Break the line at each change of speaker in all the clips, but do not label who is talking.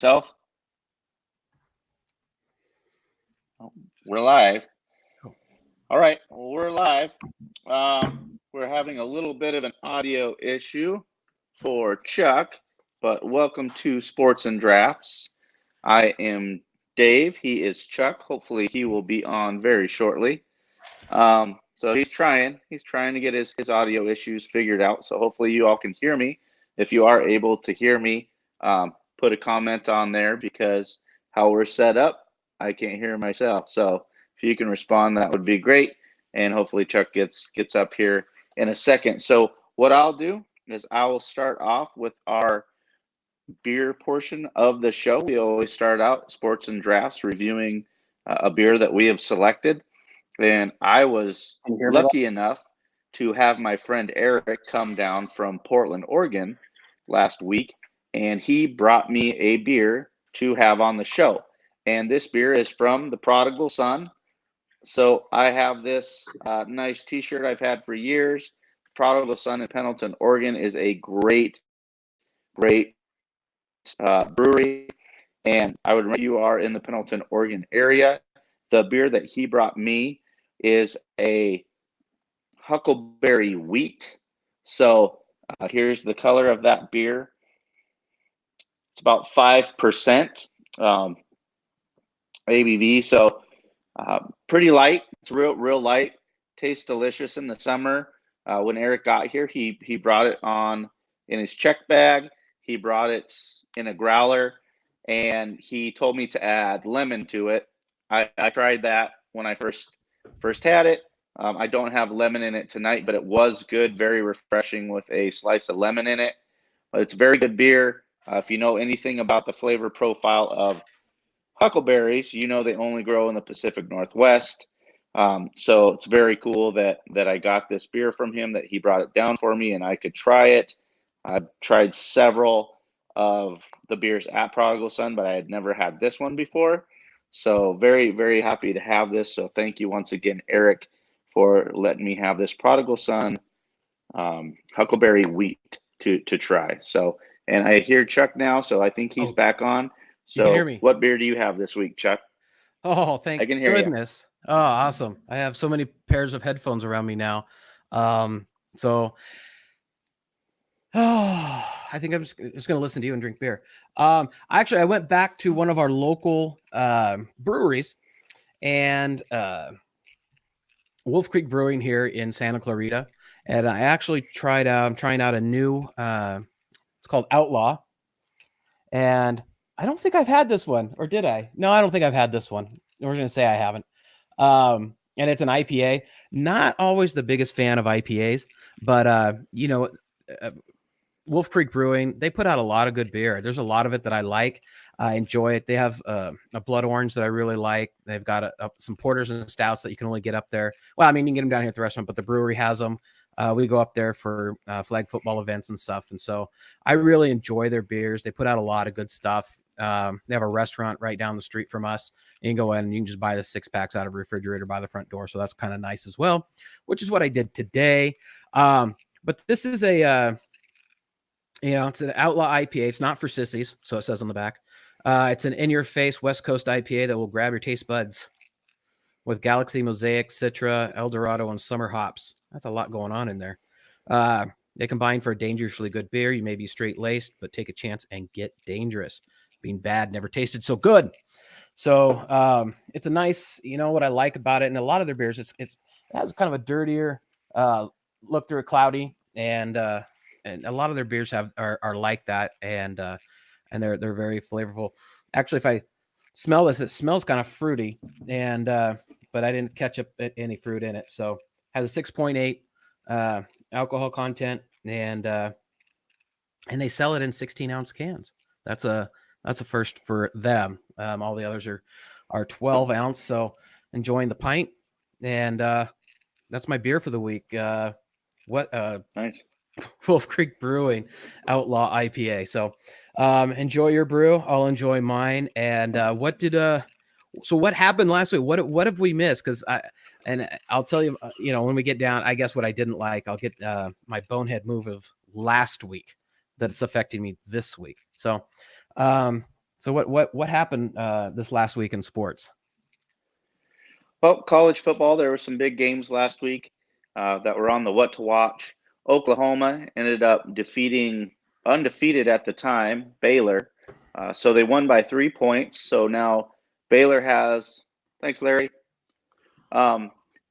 Self. Oh, we're live. All right, well, we're live. We're having a little bit of an audio issue for Chuck, but welcome to Sports and Drafts. I am Dave. He is Chuck. Hopefully, he will be on very shortly. So he's trying to get his audio issues figured out. So hopefully, you all can hear me. If you are able to hear me, put a comment on there because how we're set up, I can't hear myself. So if you can respond, that would be great. And hopefully Chuck gets up here in a second. So what I'll do is I will start off with our beer portion of the show. We always start out Sports and Drafts reviewing a beer that we have selected. And I was lucky enough to have my friend Eric come down from Portland, Oregon last week, and he brought me a beer to have on the show. And this beer is from the Prodigal Son. So I have this nice t-shirt I've had for years. Prodigal Son in Pendleton, Oregon is a great brewery. And I would recommend you are in the Pendleton, Oregon area. The beer that he brought me is a Huckleberry Wheat. So here's the color of that beer. It's about 5% ABV. So pretty light. It's real light. Tastes delicious in the summer. When Eric got here, he brought it on in his check bag. He brought it in a growler, and he told me to add lemon to it. I tried that when I first had it. I don't have lemon in it tonight, but it was good, very refreshing with a slice of lemon in it. But it's very good beer. If you know anything about the flavor profile of huckleberries, you know they only grow in the Pacific Northwest. So it's very cool that I got this beer from him, that he brought it down for me and I could try it. I've tried several of the beers at Prodigal Son, but I had never had this one before. So very, very happy to have this. So thank you once again, Eric, for letting me have this Prodigal Son Huckleberry Wheat to try. So, and I hear Chuck now, so I think he's back on. So
you can hear me.
What beer do you have this week, Chuck?
Oh, thank
I can hear
goodness. You. Oh, awesome. I have so many pairs of headphones around me now. I think I'm just going to listen to you and drink beer. Actually, I went back to one of our local breweries, and Wolf Creek Brewing here in Santa Clarita. And I actually I'm trying out a new, it's called Outlaw. And I don't think I've had this one, or did I? No, I don't think I've had this one. We're going to say I haven't. And it's an IPA. Not always the biggest fan of IPAs, but Wolf Creek Brewing, they put out a lot of good beer. There's a lot of it that I like. I enjoy it. They have a blood orange that I really like. They've got some porters and stouts that you can only get up there. Well, I mean, you can get them down here at the restaurant, but the brewery has them. We go up there for flag football events and stuff. And so I really enjoy their beers. They put out a lot of good stuff. They have a restaurant right down the street from us. You can go in and you can just buy the 6-packs out of a refrigerator by the front door. So that's kind of nice as well, which is what I did today. But this is it's an Outlaw IPA. It's not for sissies, so it says on the back. It's an in-your-face West Coast IPA that will grab your taste buds with Galaxy, Mosaic, Citra, Eldorado, and Summer hops. That's a lot going on in there. They combine for a dangerously good beer. You may be straight-laced, but take a chance and get dangerous. Being bad never tasted so good. So it's a nice, what I like about it, and a lot of their beers, it has kind of a dirtier look through it, cloudy, and a lot of their beers are like that, and they're very flavorful. Actually, if I smell this, it smells kind of fruity, and but I didn't catch up any fruit in it. So it has a 6.8 alcohol content, and they sell it in 16-ounce cans. That's a first for them. All the others are 12-ounce. So enjoying the pint, and that's my beer for the week.
Nice.
Wolf Creek Brewing Outlaw IPA. So enjoy your brew. I'll enjoy mine. And so what happened last week? What have we missed? Because I'll tell you, when we get down, I guess what I didn't like, I'll get my bonehead move of last week that's affecting me this week. So So what happened this last week in sports?
Well, college football, there were some big games last week that were on the what to watch. Oklahoma ended up defeating undefeated at the time Baylor, so they won by 3 points. So now Baylor has. Thanks, Larry.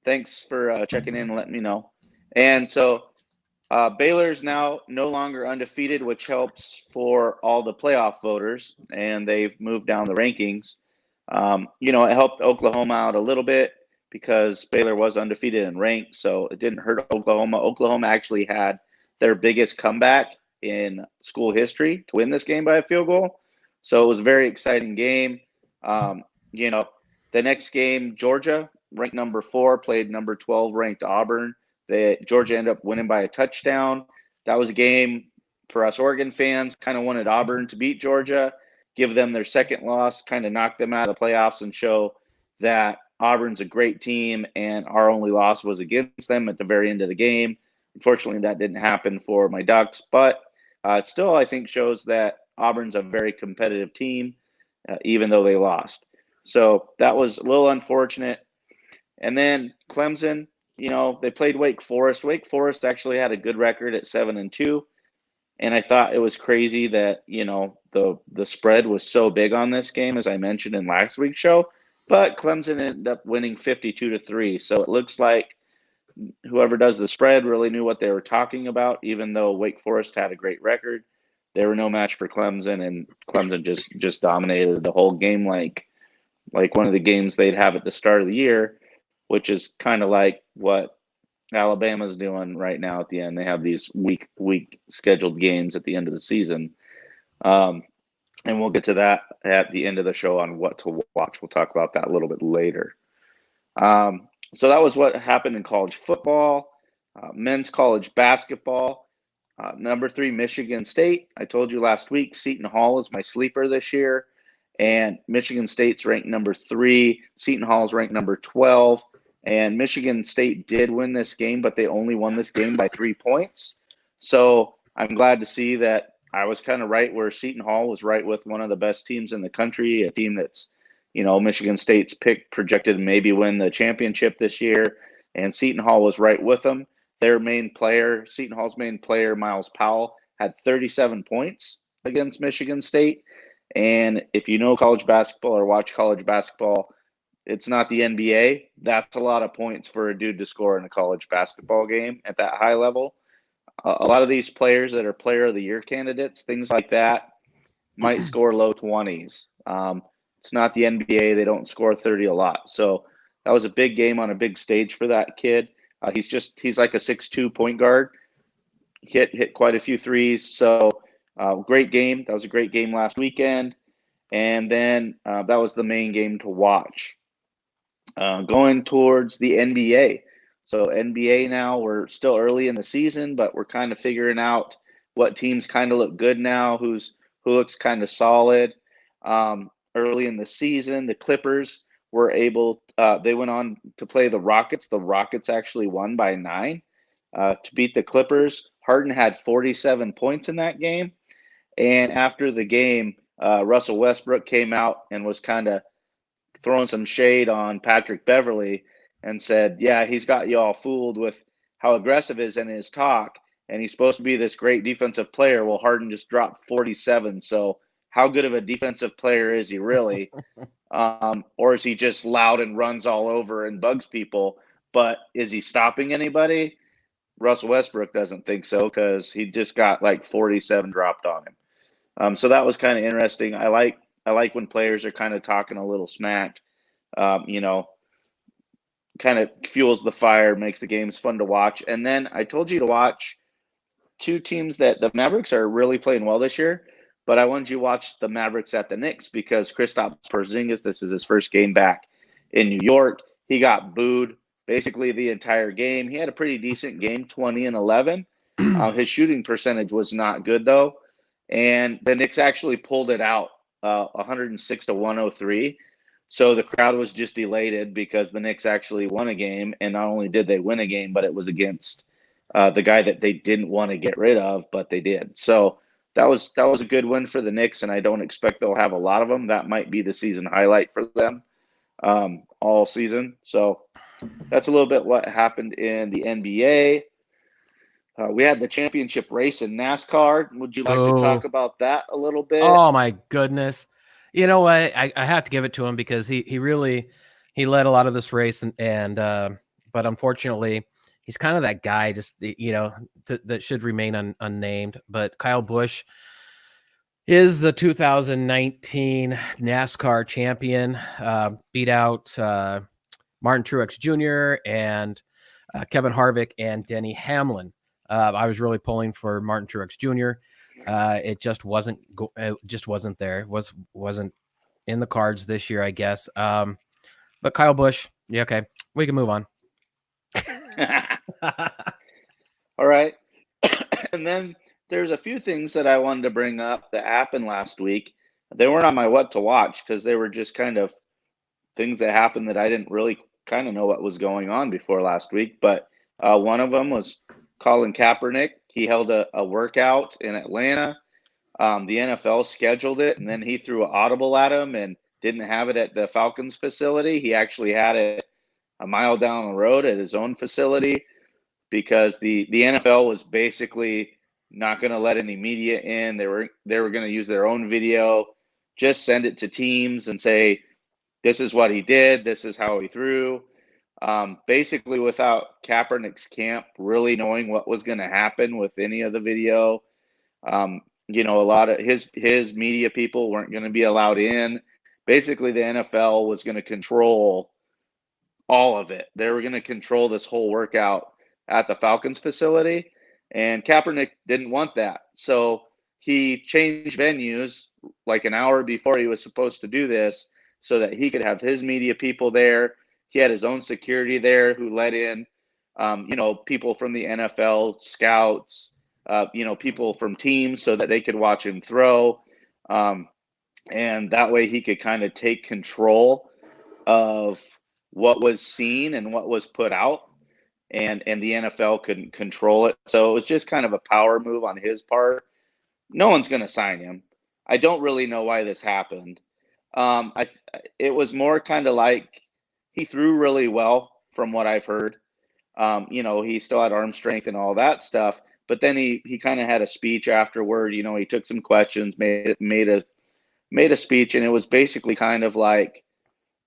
Thanks for checking in and letting me know. And so Baylor's now no longer undefeated, which helps for all the playoff voters, and they've moved down the rankings. It helped Oklahoma out a little bit because Baylor was undefeated in ranked, so it didn't hurt Oklahoma. Oklahoma actually had their biggest comeback in school history to win this game by a field goal. So it was a very exciting game. The next game, Georgia, ranked number 4, played number 12 ranked Auburn. Georgia ended up winning by a touchdown. That was a game for us Oregon fans. Kind of wanted Auburn to beat Georgia, give them their second loss, kind of knock them out of the playoffs and show that Auburn's a great team and our only loss was against them at the very end of the game. Unfortunately, that didn't happen for my Ducks, but it still, I think, shows that Auburn's a very competitive team, even though they lost. So that was a little unfortunate. And then Clemson, they played Wake Forest. Wake Forest actually had a good record at 7-2. And I thought it was crazy that, the spread was so big on this game, as I mentioned in last week's show. But Clemson ended up winning 52-3. So it looks like whoever does the spread really knew what they were talking about, even though Wake Forest had a great record. They were no match for Clemson, and Clemson just dominated the whole game like one of the games they'd have at the start of the year, which is kind of like what Alabama's doing right now at the end. They have these week scheduled games at the end of the season. And we'll get to that at the end of the show on what to watch. We'll talk about that a little bit later. So that was what happened in college football. Men's college basketball. Number 3, Michigan State. I told you last week, Seton Hall is my sleeper this year. And Michigan State's ranked number 3. Seton Hall's ranked number 12. And Michigan State did win this game, but they only won this game by 3 points. So I'm glad to see that I was kind of right where Seton Hall was right with one of the best teams in the country, a team that's, Michigan State's projected to maybe win the championship this year. And Seton Hall was right with them. Their main player, Seton Hall's main player, Miles Powell, had 37 points against Michigan State. And if you know college basketball or watch college basketball, it's not the NBA. That's a lot of points for a dude to score in a college basketball game at that high level. A lot of these players that are player of the year candidates, things like that, might score low 20s. It's not the NBA. They don't score 30 a lot. So that was a big game on a big stage for that kid. He's like a 6'2" point guard. Hit quite a few threes. So great game. That was a great game last weekend. And then that was the main game to watch. Going towards the NBA. So NBA now, we're still early in the season, but we're kind of figuring out what teams kind of look good now, who looks kind of solid. Early in the season, the Clippers were they went on to play the Rockets. The Rockets actually won by 9 to beat the Clippers. Harden had 47 points in that game. And after the game, Russell Westbrook came out and was kind of throwing some shade on Patrick Beverley and said, yeah, he's got you all fooled with how aggressive he is in his talk, and he's supposed to be this great defensive player. Well, Harden just dropped 47, so how good of a defensive player is he really? Or is he just loud and runs all over and bugs people? But is he stopping anybody? Russell Westbrook doesn't think so because he just got like 47 dropped on him. So that was kind of interesting. I like when players are kind of talking a little smack, kind of fuels the fire, makes the games fun to watch. And then I told you to watch 2 teams that the Mavericks are really playing well this year, but I wanted you to watch the Mavericks at the Knicks because Kristaps Porzingis, this is his first game back in New York. He got booed basically the entire game. He had a pretty decent game, 20-11. His shooting percentage was not good though. And the Knicks actually pulled it out 106-103. So the crowd was just elated because the Knicks actually won a game. And not only did they win a game, but it was against the guy that they didn't want to get rid of, but they did. So that was a good win for the Knicks, and I don't expect they'll have a lot of them. That might be the season highlight for them all season. So that's a little bit what happened in the NBA. We had the championship race in NASCAR. Would you like to talk about that a little bit?
Oh my goodness. You know what? I have to give it to him because he really led a lot of this race and but unfortunately he's kind of that guy just that should remain unnamed. But Kyle Busch is the 2019 NASCAR champion. Beat out Martin Truex Jr. and Kevin Harvick and Denny Hamlin. I was really pulling for Martin Truex Jr. It just wasn't there. Wasn't in the cards this year, I guess. But Kyle Busch, yeah, okay, we can move on.
All right. And then there's a few things that I wanted to bring up that happened last week. They weren't on my what to watch because they were just kind of things that happened that I didn't really kind of know what was going on before last week. But one of them was Colin Kaepernick. He held a workout in Atlanta. The NFL scheduled it, and then he threw an audible at him and didn't have it at the Falcons facility. He actually had it a mile down the road at his own facility because the NFL was basically not going to let any media in. They were going to use their own video, just send it to teams and say, this is what he did, this is how he threw. Basically, without Kaepernick's camp really knowing what was going to happen with any of the video, a lot of his media people weren't going to be allowed in. Basically, the NFL was going to control all of it. They were going to control this whole workout at the Falcons facility, and Kaepernick didn't want that. So he changed venues like an hour before he was supposed to do this so that he could have his media people there. He had his own security there who let in, people from the NFL, scouts, people from teams so that they could watch him throw. And that way he could kind of take control of what was seen and what was put out. And the NFL couldn't control it. So it was just kind of a power move on his part. No one's going to sign him. I don't really know why this happened. It was more kind of like he threw really well from what I've heard. He still had arm strength and all that stuff. But then he kind of had a speech afterward. He took some questions, made a speech, and it was basically kind of like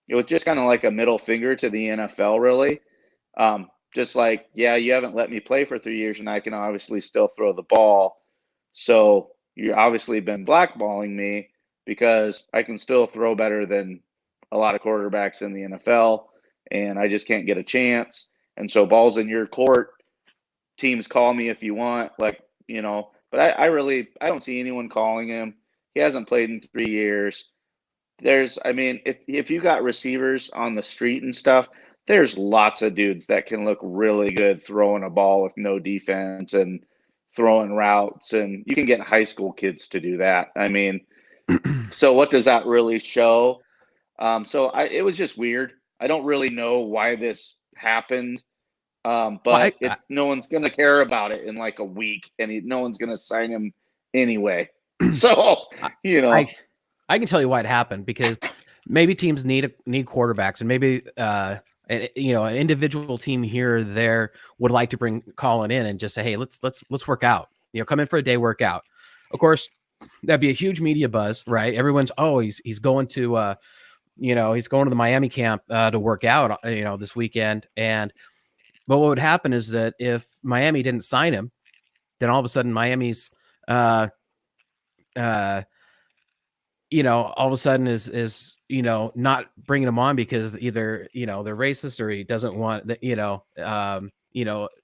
a middle finger to the NFL, really. Just like, yeah, you haven't let me play for 3 years, and I can obviously still throw the ball. So you've obviously been blackballing me because I can still throw better than a lot of quarterbacks in the NFL, and I just can't get a chance. And so ball's in your court. Teams call me if you want, but I don't see anyone calling him. He hasn't played in 3 years. If you got receivers on the street and stuff, there's lots of dudes that can look really good throwing a ball with no defense and throwing routes, and you can get high school kids to do that. So what does that really show? It was just weird. I don't really know why this happened, but no one's going to care about it in like a week, and no one's going to sign him anyway. So,
I can tell you why it happened, because maybe teams need quarterbacks, and maybe an individual team here or there would like to bring Colin in and just say, hey, let's work out. Come in for a day workout. Of course, that'd be a huge media buzz, right? Everyone's he's going to he's going to the Miami camp to work out this weekend. But what would happen is that if Miami didn't sign him, then all of a sudden Miami's all of a sudden is not bringing him on because either they're racist or he doesn't want that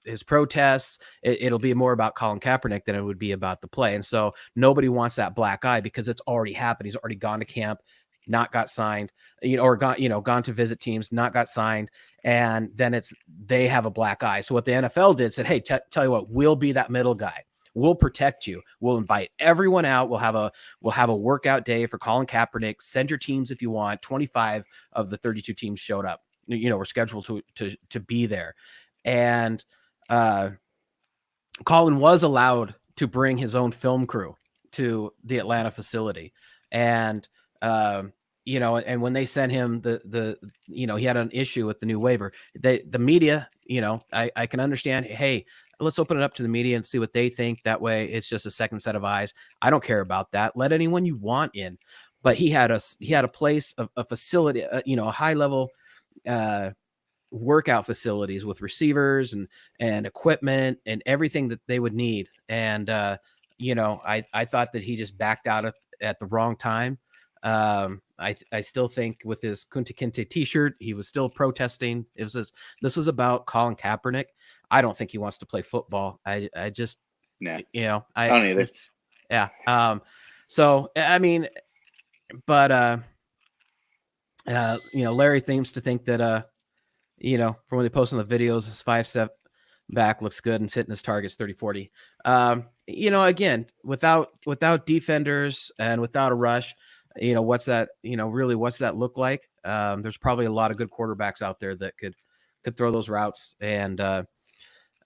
his protests. It'll be more about Colin Kaepernick than it would be about the play, and so nobody wants that black eye because it's already happened. He's already gone to camp, not got signed, or gone to visit teams, not got signed, and then they have a black eye. So what the NFL did said, hey, tell you what, we'll be that middle guy. We'll protect you. We'll invite everyone out. We'll have a workout day for Colin Kaepernick. Send your teams if you want. 25 of the 32 teams showed up. We're scheduled to be there, and Colin was allowed to bring his own film crew to the Atlanta facility. And, you know, and when they sent him you know, he had an issue with the new waiver. The media, you know, I can understand, hey, let's open it up to the media and see what they think. That way it's just a second set of eyes. I don't care about that. Let anyone you want in. But he had a place, a facility, you know, a high level workout facilities with receivers and equipment and everything that they would need. And, you know, I thought that he just backed out at the wrong time. I still think with his Kunta Kinte t-shirt, he was still protesting. This was about Colin Kaepernick. I don't think he wants to play football. I just,
Nah,
you know,
I don't either.
Yeah. So, I mean, but, you know, Larry seems to think that, you know, from when they post on the videos, his 5-7 back looks good and hitting his targets 30-40. You know, again, without defenders and without a rush, you know, what's that look like? There's probably a lot of good quarterbacks out there that could throw those routes and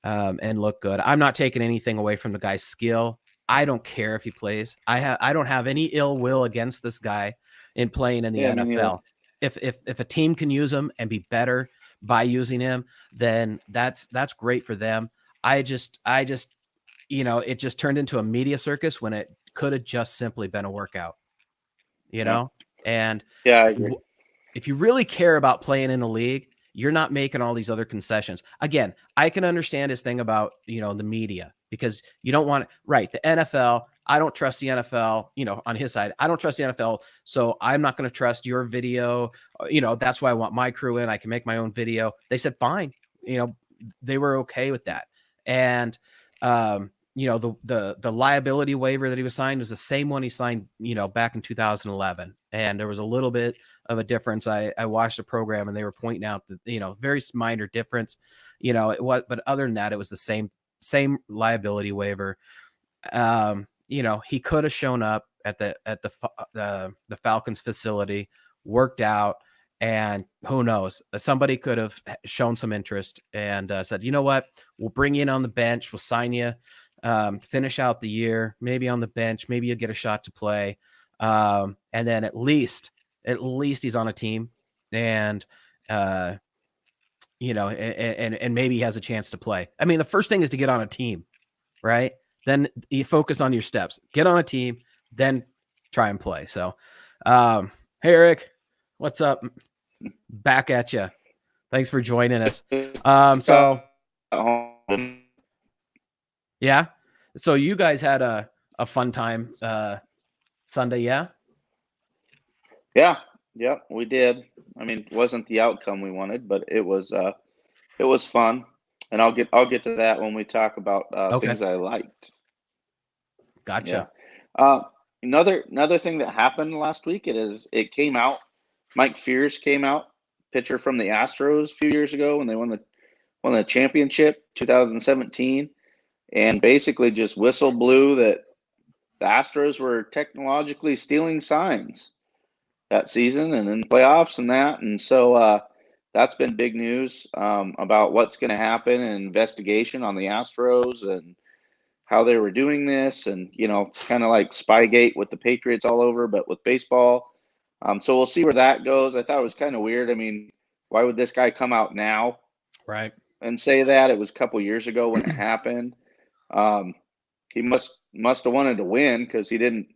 look good. I'm not taking anything away from the guy's skill. I don't care if he plays. I don't have any ill will against this guy in playing in the NFL. If a team can use him and be better by using him, then that's great for them. I just, you know, it just turned into a media circus when it could have just simply been a workout, you know? And
yeah, I agree.
if you really care about playing in the league, you're not making all these other concessions. Again, I can understand his thing about, you know, the media, because you don't want the NFL. I don't trust the NFL, you know, on his side. I don't trust the NFL. So I'm not going to trust your video. You know, that's why I want my crew in. I can make my own video. They said, fine. You know, they were okay with that. And, you know, the liability waiver that he was signed was the same one he signed, you know, back in 2011. And there was a little bit of a difference. I watched the program and they were pointing out that, you know, very minor difference, you know, but other than that, it was the same liability waiver. You know, he could have shown up at the Falcons facility, worked out, and who knows, somebody could have shown some interest and said, you know what, we'll bring you in on the bench, we'll sign you, finish out the year, maybe on the bench, maybe you'll get a shot to play, and then at least he's on a team, and you know, and maybe he has a chance to play. I mean, the first thing is to get on a team, right? Then you focus on your steps, get on a team, then try and play. So, hey, Eric, what's up? Back at you. Thanks for joining us. So, yeah. So you guys had a fun time Sunday, yeah?
Yeah, we did. I mean, it wasn't the outcome we wanted, but it was fun. And I'll get to that when we talk about
Okay.
things I liked.
Gotcha.
Yeah. Another thing that happened last week, it came out. Mike Fierce came out, pitcher from the Astros a few years ago when they won the championship, 2017, and basically just whistle blew that the Astros were technologically stealing signs that season and in playoffs and that. And so that's been big news about what's going to happen, and investigation on the Astros and how they were doing this. And, you know, it's kind of like Spygate with the Patriots all over, but with baseball. So we'll see where that goes. I thought it was kind of weird. I mean, why would this guy come out now?
Right.
And say that? It was a couple years ago when it happened. He must have wanted to win, because he didn't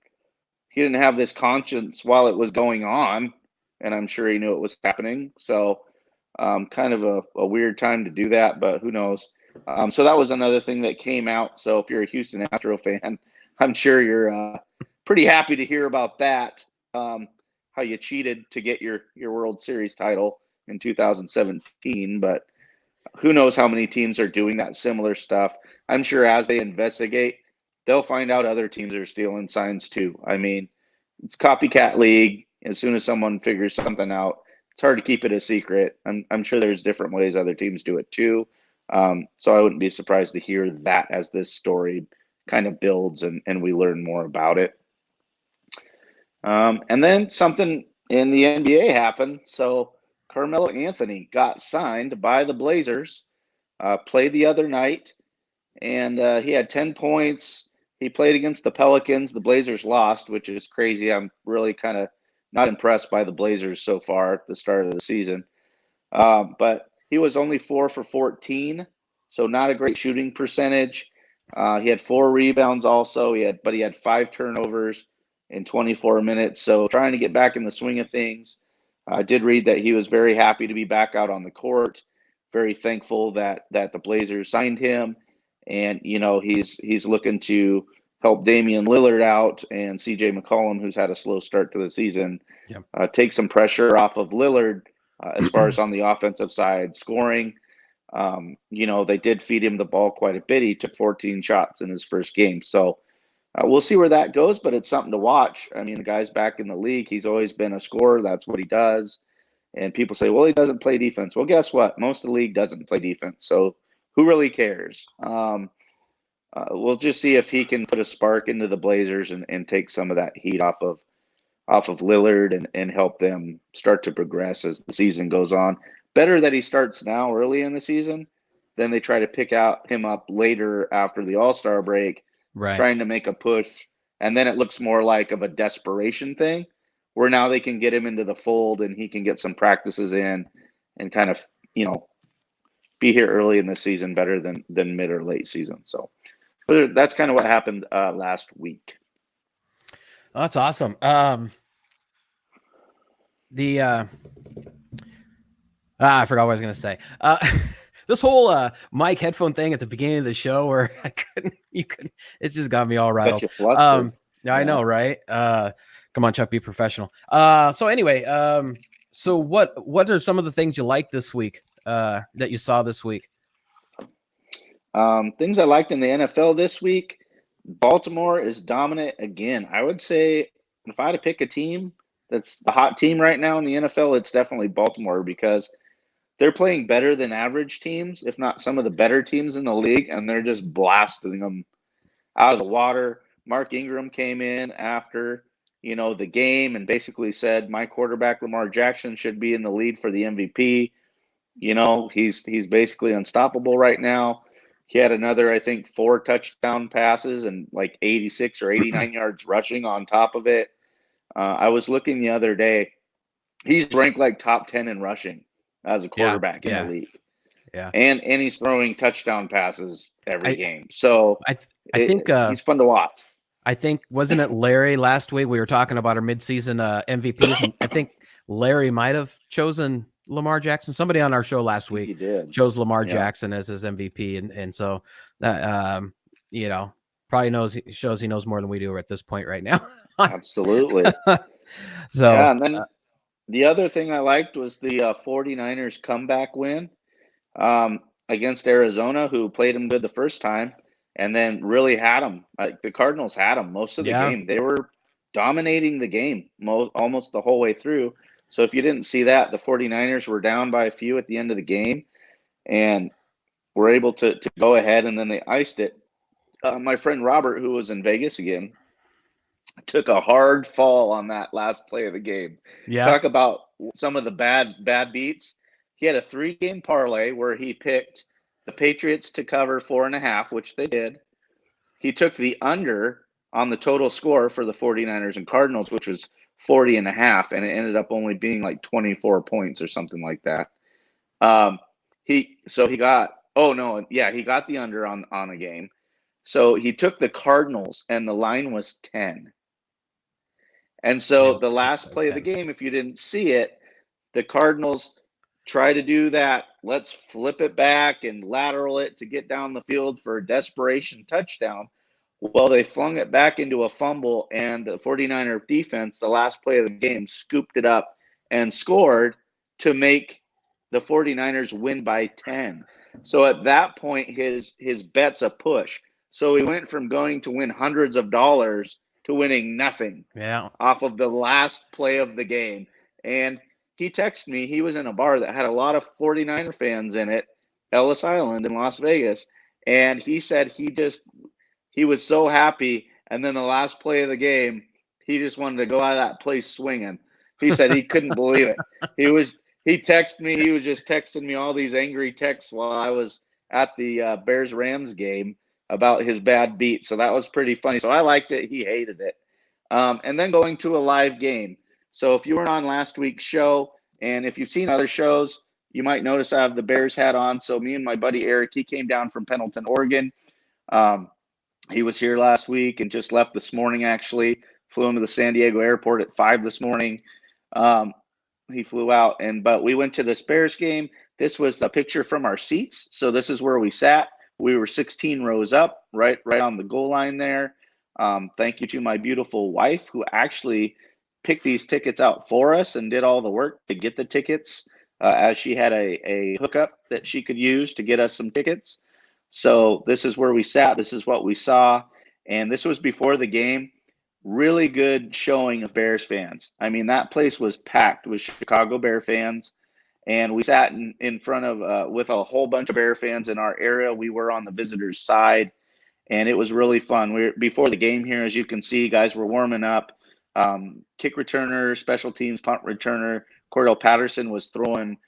have this conscience while it was going on, and I'm sure he knew it was happening. So kind of a weird time to do that, but who knows? So that was another thing that came out. So if you're a Houston Astro fan, I'm sure you're pretty happy to hear about that. How you cheated to get your World Series title in 2017, but who knows how many teams are doing that similar stuff. I'm sure as they investigate, they'll find out other teams are stealing signs too. I mean, it's copycat league. As soon as someone figures something out, it's hard to keep it a secret. I'm sure there's different ways other teams do it too. So I wouldn't be surprised to hear that as this story kind of builds and we learn more about it. And then something in the NBA happened. So Carmelo Anthony got signed by the Blazers, played the other night, and he had 10 points. He played against the Pelicans. The Blazers lost, which is crazy. I'm really kind of not impressed by the Blazers so far at the start of the season. But he was only 4 for 14, so not a great shooting percentage. He had 4 rebounds also. But he had 5 turnovers in 24 minutes. So trying to get back in the swing of things. I did read that he was very happy to be back out on the court. Very thankful that the Blazers signed him, and he's looking to help Damian Lillard out and C.J. McCollum, who's had a slow start to the season, take some pressure off of Lillard as far as on the offensive side, scoring. They did feed him the ball quite a bit. He took 14 shots in his first game, so we'll see where that goes. But it's something to watch. I mean, the guy's back in the league. He's always been a scorer. That's what he does. And people say, well, he doesn't play defense. Well, guess what? Most of the league doesn't play defense. So who really cares? We'll just see if he can put a spark into the Blazers and take some of that heat off of Lillard and help them start to progress as the season goes on. Better that he starts now early in the season than they try to pick out him up later after the All-Star break, trying to make a push. And then it looks more like of a desperation thing, where now they can get him into the fold and he can get some practices in and kind of, be here early in the season better than mid or late season. So that's kind of what happened last week.
Oh, that's awesome. I forgot what I was going to say. This whole mic headphone thing at the beginning of the show where it just got me all rattled.
Got you flustered.
Yeah, I know, right? Come on, Chuck, be professional. So anyway, so what are some of the things you liked this week, that you saw this week?
Things I liked in the NFL this week, Baltimore is dominant again. I would say if I had to pick a team that's the hot team right now in the NFL, it's definitely Baltimore, because they're playing better than average teams, if not some of the better teams in the league, and they're just blasting them out of the water. Mark Ingram came in after, the game and basically said, my quarterback, Lamar Jackson, should be in the lead for the MVP. He's basically unstoppable right now. He had another, I think, 4 touchdown passes and like 86 or 89 yards rushing on top of it. I was looking the other day. He's ranked like top 10 in rushing as a quarterback in the league.
Yeah.
And he's throwing touchdown passes every game. So
I think
he's fun to watch.
I think, wasn't it Larry last week? We were talking about our midseason MVPs. I think Larry might have chosen Lamar Jackson. Somebody on our show last week chose Lamar Jackson as his MVP. And so that, probably shows he knows more than we do at this point right now.
Absolutely.
So,
and then the other thing I liked was the 49ers comeback win against Arizona, who played them good the first time and then really had them. The Cardinals had them most of the game. They were dominating the game almost the whole way through. So if you didn't see that, the 49ers were down by a few at the end of the game and were able to go ahead, and then they iced it. My friend Robert, who was in Vegas again, took a hard fall on that last play of the game. Talk about some of the bad beats. He had a 3-game parlay where he picked the Patriots to cover 4.5, which they did. He took the under on the total score for the 49ers and Cardinals, which was 40.5, and it ended up only being like 24 points or something like that. He got the under on a game. So he took the Cardinals, and the line was 10. And so the last play of the game, if you didn't see it, the Cardinals try to do that. Let's flip it back and lateral it to get down the field for a desperation touchdown. Well, they flung it back into a fumble, and the 49er defense, the last play of the game, scooped it up and scored to make the 49ers win by 10. So at that point, his bet's a push. So he went from going to win hundreds of dollars to winning nothing off of the last play of the game. And he texted me. He was in a bar that had a lot of 49er fans in it, Ellis Island in Las Vegas. And he said he was so happy. And then the last play of the game, he just wanted to go out of that place swinging. He said he couldn't believe it. He texted me. He was just texting me all these angry texts while I was at the Bears-Rams game about his bad beat. So that was pretty funny. So I liked it. He hated it. And then going to a live game. So if you weren't on last week's show, and if you've seen other shows, you might notice I have the Bears hat on. So me and my buddy Eric, he came down from Pendleton, Oregon. He was here last week and just left this morning, actually. Flew into the San Diego airport at 5 this morning. He flew out, but we went to this Bears game. This was a picture from our seats. So this is where we sat. We were 16 rows up, right on the goal line there. Thank you to my beautiful wife, who actually picked these tickets out for us and did all the work to get the tickets, as she had a hookup that she could use to get us some tickets. So this is where we sat. This is what we saw. And this was before the game. Really good showing of Bears fans. I mean, that place was packed with Chicago Bear fans. And we sat in front of with a whole bunch of Bear fans in our area. We were on the visitors' side, and it was really fun. Before the game here, as you can see, guys were warming up. Kick returner, special teams, punt returner, Cordell Patterson was throwing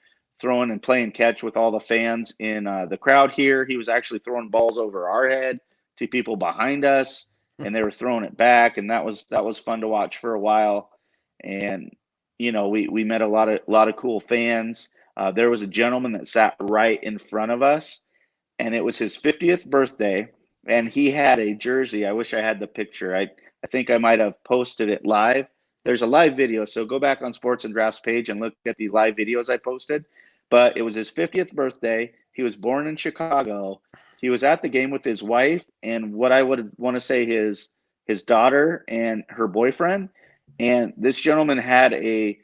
and playing catch with all the fans in the crowd here. He was actually throwing balls over our head to people behind us, and they were throwing it back, and that was fun to watch for a while. And we met a lot of cool fans. There was a gentleman that sat right in front of us, and it was his 50th birthday, and he had a jersey. I wish I had the picture. I think I might have posted it live. There's a live video, so go back on SportsnDrafts page and look at the live videos I posted. But it was his 50th birthday. He was born in Chicago. He was at the game with his wife and what I would want to say his daughter and her boyfriend. And this gentleman had a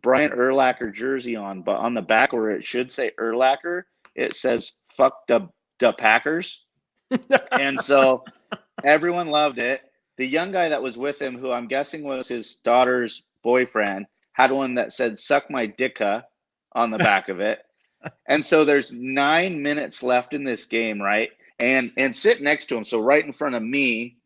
Brian Urlacher jersey on, but on the back where it should say Urlacher, it says "fuck the Packers." And so everyone loved it. The young guy that was with him, who I'm guessing was his daughter's boyfriend, had one that said "suck my dicka" on the back of it. And so there's 9 minutes left in this game, right? And sit next to him, so right in front of me,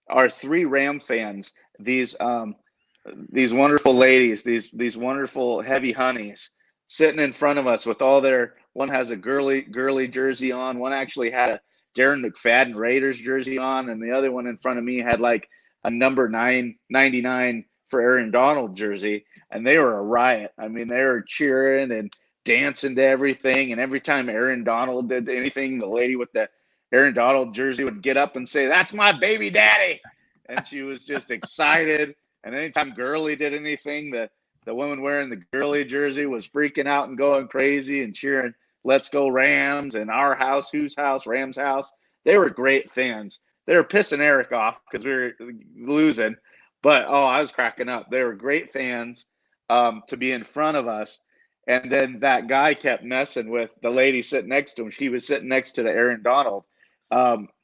are 3 Ram fans. These wonderful ladies, these wonderful heavy honeys, sitting in front of us with all their. One has a girly jersey on. One actually had a Darren McFadden Raiders jersey on, and the other one in front of me had like a number 999 for Aaron Donald jersey, and they were a riot. I mean, they were cheering and dancing to everything, and every time Aaron Donald did anything, the lady with the Aaron Donald jersey would get up and say, "That's my baby daddy," and she was just excited. And anytime Gurley did anything, the woman wearing the Gurley jersey was freaking out and going crazy and cheering, "Let's go Rams," and "Our house, whose house, Rams house." They were great fans. They were pissing Eric off because we were losing. But, I was cracking up. They were great fans to be in front of us. And then that guy kept messing with the lady sitting next to him. She was sitting next to the Aaron Donald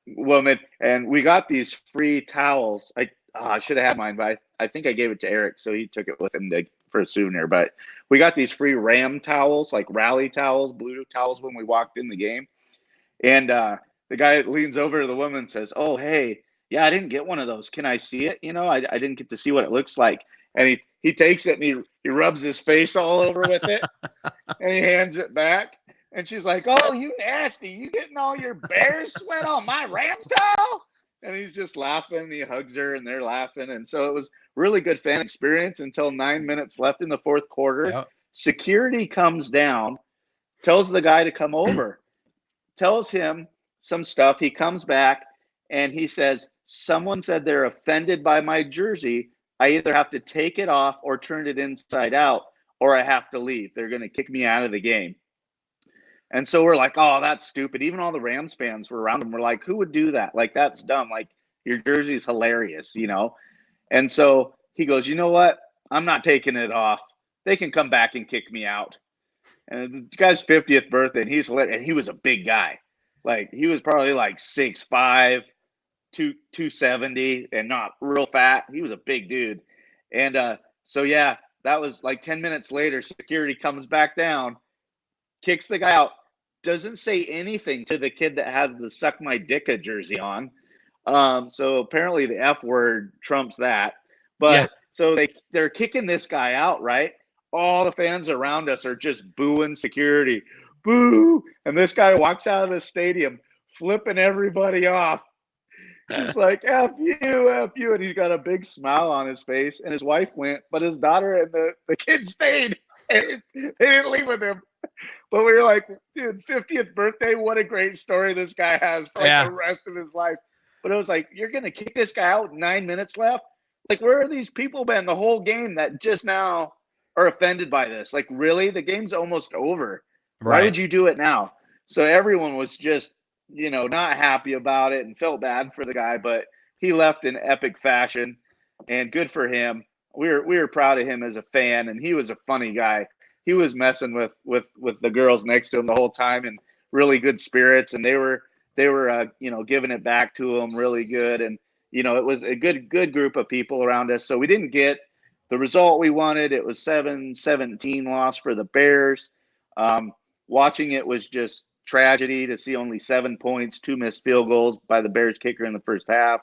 woman. And we got these free towels. I should have had mine, but I think I gave it to Eric, so he took it with him for a souvenir. But we got these free Ram towels, like rally towels, blue towels, when we walked in the game. And the guy leans over to the woman and says, "Oh, hey, yeah, I didn't get one of those. Can I see it? I didn't get to see what it looks like." And he takes it and he rubs his face all over with it, and he hands it back. And she's like, "Oh, you nasty. You getting all your Bears sweat on my Rams towel?" And he's just laughing, and he hugs her, and they're laughing. And so it was really good fan experience until 9 minutes left in the fourth quarter.
Yep.
Security comes down, tells the guy to come over, tells him some stuff. He comes back, and he says, "Someone said they're offended by my jersey. I either have to take it off or turn it inside out, or I have to leave. They're going to kick me out of the game." And so we're like, "Oh, that's stupid." Even all the Rams fans were around him. We're like, "Who would do that? Like, that's dumb. Like, your jersey is hilarious, And so he goes, "You know what? I'm not taking it off. They can come back and kick me out." And the guy's 50th birthday, and he was a big guy. Like, he was probably like 6'5", 270, and not real fat. He was a big dude. And so, yeah, that was like 10 minutes later, security comes back down, kicks the guy out, doesn't say anything to the kid that has the "suck my dicka" jersey on. So apparently the F word trumps that. But
Yeah.
so they're kicking this guy out, right? All the fans around us are just booing security. Boo! And this guy walks out of the stadium flipping everybody off. He's like, F you. And he's got a big smile on his face. And his wife went, but his daughter and the kid stayed. And they didn't leave with him. But we were like, dude, 50th birthday, what a great story this guy has for like the rest of his life. But it was like, you're going to kick this guy out, 9 minutes left? Like, where are these people been the whole game that just now are offended by this? Like, really? The game's almost over. Why would you do it now? So everyone was just, not happy about it and felt bad for the guy, but he left in epic fashion, and good for him. We were proud of him as a fan, and he was a funny guy. He was messing with the girls next to him the whole time, and really good spirits, and they were giving it back to him really good, and it was a good group of people around us. So we didn't get the result we wanted. It was 7-17 loss for the Bears. Watching it was just tragedy to see only 7 points, 2 missed field goals by the Bears kicker in the first half.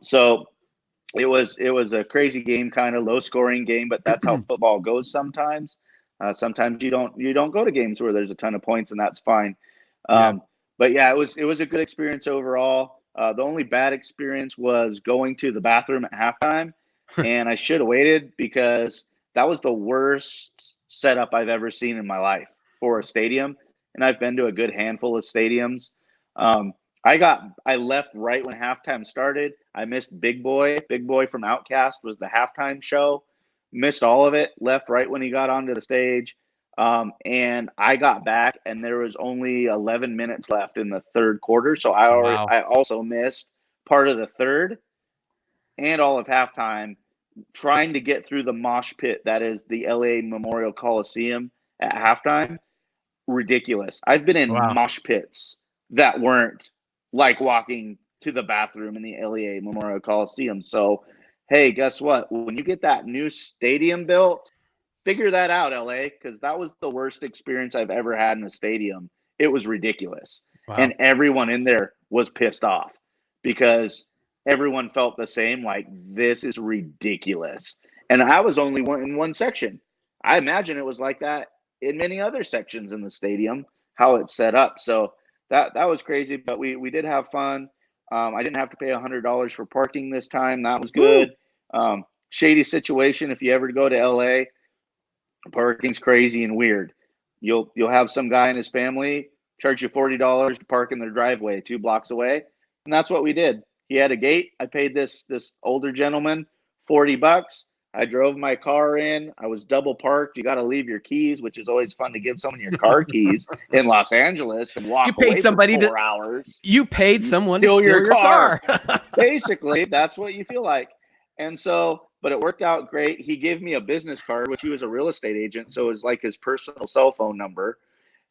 So it was a crazy game, kind of low scoring game, but that's how football goes sometimes. Sometimes you don't go to games where there's a ton of points, and that's fine. But yeah, it was a good experience overall. The only bad experience was going to the bathroom at halftime, and I should have waited because that was the worst setup I've ever seen in my life for a stadium. And I've been to a good handful of stadiums. I left right when halftime started. I missed Big Boy. Big Boy from Outkast was the halftime show. Missed all of it. Left right when he got onto the stage. And I got back, and there was only 11 minutes left in the third quarter. So I also missed part of the third and all of halftime, trying to get through the mosh pit that is the LA Memorial Coliseum at halftime. Ridiculous. I've been in mosh pits that weren't like walking to the bathroom in the LA Memorial Coliseum. So, hey, guess what? When you get that new stadium built, figure that out, LA, because that was the worst experience I've ever had in a stadium. It was ridiculous. And everyone in there was pissed off because everyone felt the same, like, this is ridiculous. And I was only in one section. I imagine it was like that in many other sections in the stadium, how it's set up. So that was crazy, but we did have fun. I didn't have to pay $100 for parking this time. That was good. Shady situation. If you ever go to LA, parking's crazy and weird. You'll have some guy and his family charge you $40 to park in their driveway 2 blocks away. And that's what we did. He had a gate. I paid this older gentleman $40. I drove my car in. I was double parked. You got to leave your keys, which is always fun to give someone your car keys in Los Angeles and walk away for 4 hours.
You paid someone
steal
to steal your car.
Basically, that's what you feel like. And so, but it worked out great. He gave me a business card, which he was a real estate agent, so it was like his personal cell phone number.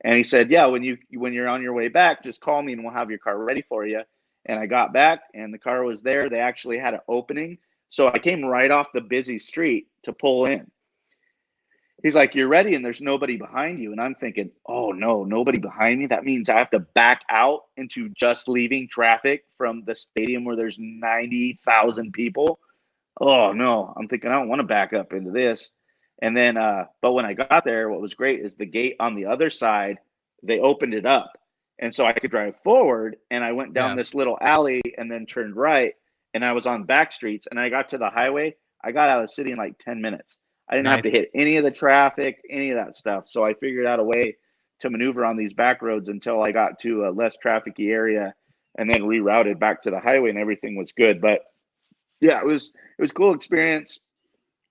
And he said, yeah, when you're on your way back, just call me and we'll have your car ready for you. And I got back and the car was there. They actually had an opening. So I came right off the busy street to pull in. He's like, you're ready and there's nobody behind you. And I'm thinking, oh no, nobody behind me. That means I have to back out into just leaving traffic from the stadium where there's 90,000 people. Oh no, I'm thinking I don't want to back up into this. And then, but when I got there, what was great is the gate on the other side, they opened it up. And so I could drive forward and I went down this little alley and then turned right. And I was on back streets and I got to the highway. I got out of the city in like 10 minutes. I didn't have to hit any of the traffic, any of that stuff. So I figured out a way to maneuver on these back roads until I got to a less trafficy area and then rerouted back to the highway and everything was good. But yeah, it was a cool experience.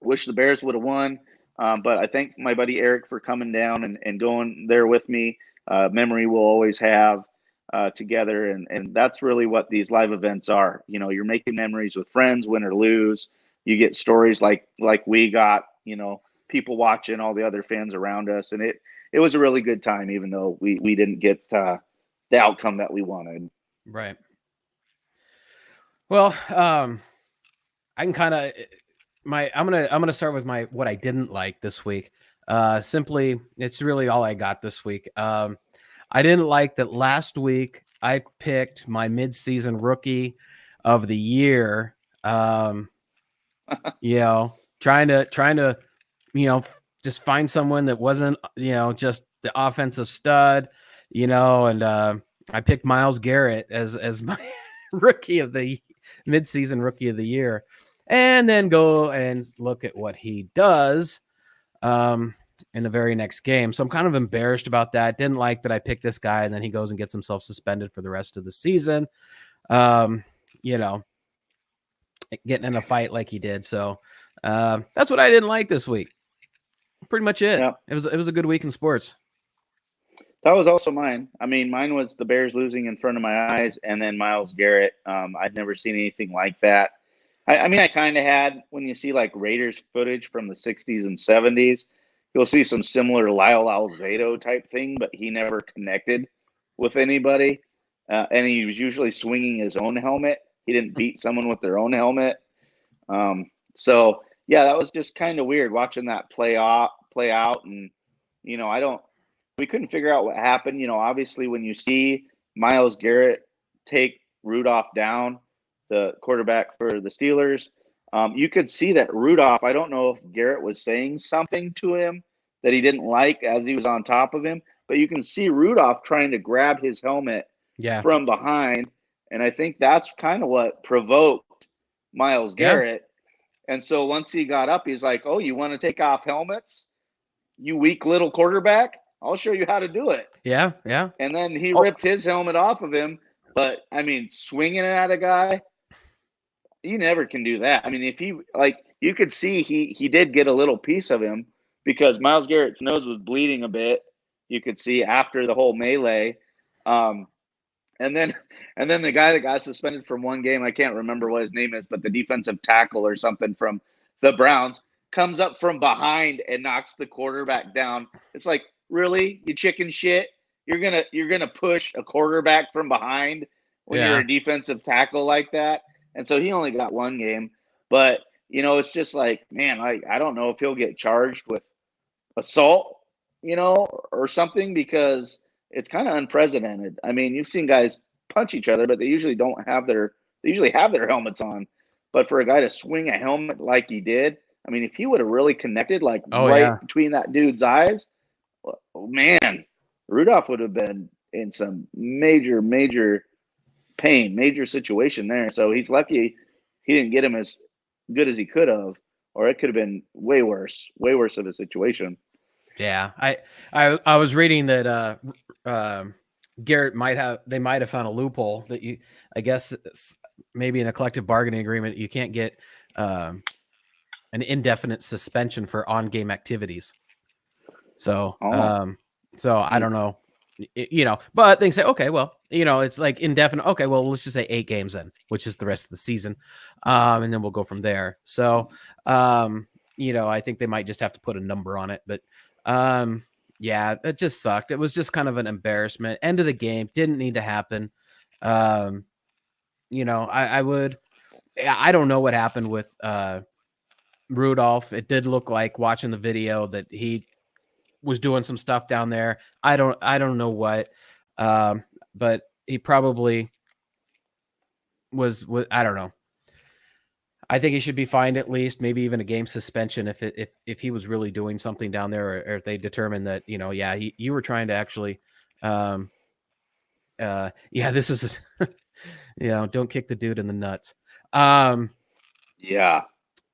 Wish the Bears would have won. But I thank my buddy Eric for coming down and going there with me. Memory we'll always have together. And that's really what these live events are. You're making memories with friends, win or lose. You get stories like we got, people watching, all the other fans around us. And it was a really good time, even though we didn't get the outcome that we wanted.
Right. Well, I can kind of I'm gonna start with what I didn't like this week. Simply, it's really all I got this week. I didn't like that last week I picked my midseason rookie of the year. Trying to, just find someone that wasn't, just the offensive stud, and I picked Myles Garrett as my midseason rookie of the year, and then go and look at what he does in the very next game. So I'm kind of embarrassed about that. Didn't like that I picked this guy, and then he goes and gets himself suspended for the rest of the season. You know, getting in a fight like he did. So that's what I didn't like this week. Pretty much it.
Yeah.
It was a good week in sports.
That was also mine. I mean, mine was the Bears losing in front of my eyes, and then Myles Garrett. I'd never seen anything like that. I mean, I kind of had, when you see like Raiders footage from the 60s and 70s, you'll see some similar Lyle Alzado type thing, but he never connected with anybody. And he was usually swinging his own helmet. He didn't beat someone with their own helmet. So, yeah, that was just kind of weird watching that play out. And, we couldn't figure out what happened. Obviously, when you see Myles Garrett take Rudolph down, the quarterback for the Steelers, you could see that Rudolph, I don't know if Garrett was saying something to him that he didn't like as he was on top of him, but you can see Rudolph trying to grab his helmet from behind. And I think that's kind of what provoked Myles Garrett. And so once he got up, he's like, "Oh, you want to take off helmets? You weak little quarterback? I'll show you how to do it."
Yeah.
And then he ripped his helmet off of him. But, I mean, swinging it at a guy, you never can do that. I mean, if he, like, you could see he did get a little piece of him because Myles Garrett's nose was bleeding a bit. You could see after the whole melee. And then the guy that got suspended from one game, I can't remember what his name is, but the defensive tackle or something from the Browns comes up from behind and knocks the quarterback down. It's like, really? You chicken shit? You're gonna push a quarterback from behind when you're a defensive tackle like that? And so he only got one game. But, it's just like, man, I don't know if he'll get charged with assault, or something, because it's kind of unprecedented. I mean, you've seen guys punch each other, but they usually have their helmets on. But for a guy to swing a helmet like he did, I mean, if he would have really connected, like between that dude's eyes, man, Rudolph would have been in some major, major pain, major situation there. So he's lucky he didn't get him as good as he could have, or it could have been way worse of a situation.
Yeah, I was reading that Garrett might have found a loophole that I guess maybe in a collective bargaining agreement you can't get an indefinite suspension for on-game activities. So I don't know, but they say, okay, well, it's like indefinite. Okay, well, let's just say 8 games then, which is the rest of the season, and then we'll go from there. So I think they might just have to put a number on it, but. Yeah, it just sucked. It was just kind of an embarrassment. End of the game. Didn't need to happen. I don't know what happened with Rudolph. It did look like, watching the video, that he was doing some stuff down there. I don't know what, but he probably was I don't know. I think he should be fined at least, maybe even a game suspension if he was really doing something down there, or if they determine that, you were trying to actually, this is, don't kick the dude in the nuts.
And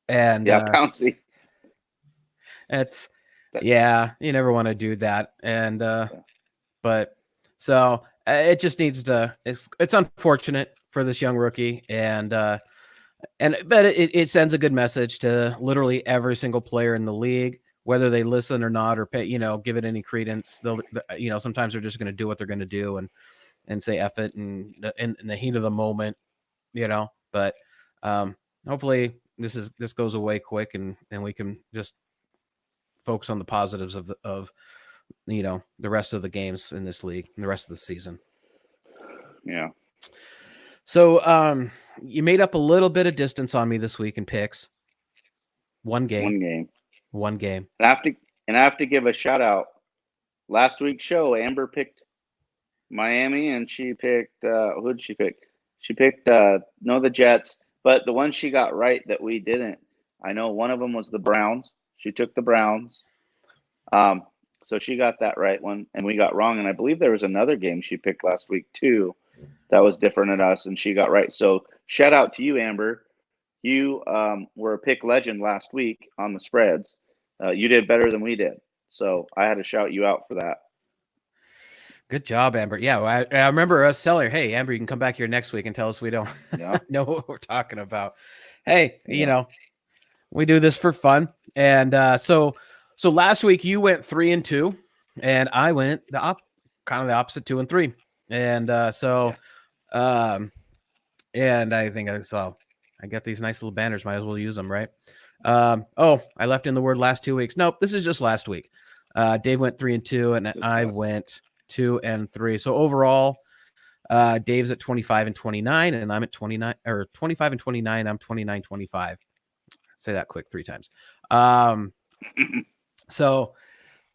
Pouncey.
It's you never want to do that, and but so it just needs to. It's unfortunate for this young rookie, but it sends a good message to literally every single player in the league, whether they listen or not, or pay, give it any credence. They'll, sometimes they're just going to do what they're going to do and say F it and in the heat of the moment, but hopefully this goes away quick and we can just focus on the positives of the rest of the games in this league and the rest of the season.
Yeah.
So you made up a little bit of distance on me this week in picks. One game. And
I have to give a shout out. Last week's show, Amber picked Miami, and she picked who did she pick? She picked the Jets, but the one she got right that we didn't. I know one of them was the Browns. She took the Browns. So she got that right one, and we got wrong. And I believe there was another game she picked last week too that was different than us, and she got right. So shout out to you, Amber. You were a pick legend last week on the spreads. You did better than we did, so I had to shout you out for that.
Good job, Amber. Yeah, well, I remember us telling her, "Hey, Amber, you can come back here next week and tell us we don't
Yeah,
know what we're talking about." Hey,
yeah,
we do this for fun, and so last week you went 3-2, and I went kind of the opposite, 2-3, and and I think I got these nice little banners. Might as well use them, right? I left in the word last 2 weeks. Nope, this is just last week. Dave went 3-2, and I went 2-3. So overall, Dave's at 25-29, and I'm at 29 or 25-29. I'm 29-25. Say that quick 3 times. So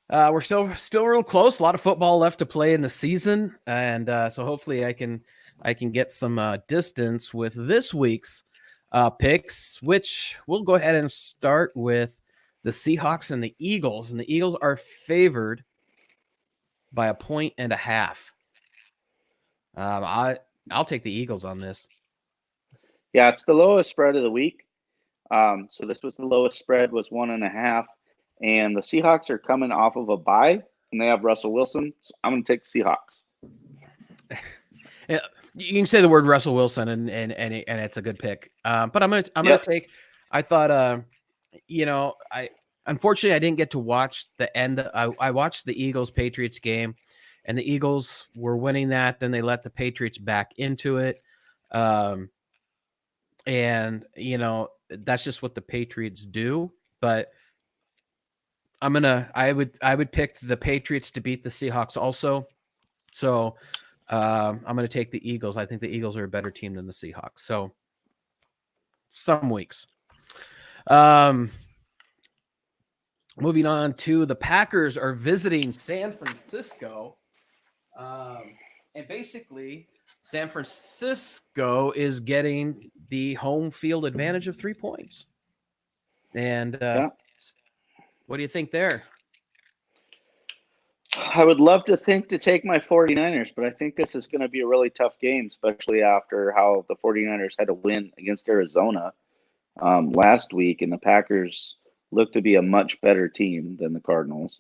we're still real close. A lot of football left to play in the season, and so hopefully I can get some distance with this week's picks, which we'll go ahead and start with the Seahawks and the Eagles. And the Eagles are favored by 1.5 points. I'll take the Eagles on this.
Yeah, it's the lowest spread of the week. So this was the lowest spread, was 1.5, and the Seahawks are coming off of a bye, and they have Russell Wilson. So I'm going to take the Seahawks.
Yeah, you can say the word Russell Wilson, and it's a good pick. But I'm gonna take. I thought, I unfortunately I didn't get to watch the end. I watched the Eagles Patriots game, and the Eagles were winning that. Then they let the Patriots back into it, and that's just what the Patriots do. But I would pick the Patriots to beat the Seahawks also. So I'm going to take the Eagles. I think the Eagles are a better team than the Seahawks. So some weeks. Moving on to the Packers are visiting San Francisco. And basically, San Francisco is getting the home field advantage of 3 points. And what do you think there?
I would love to take my 49ers, but I think this is going to be a really tough game, especially after how the 49ers had to win against Arizona last week, and the Packers look to be a much better team than the Cardinals.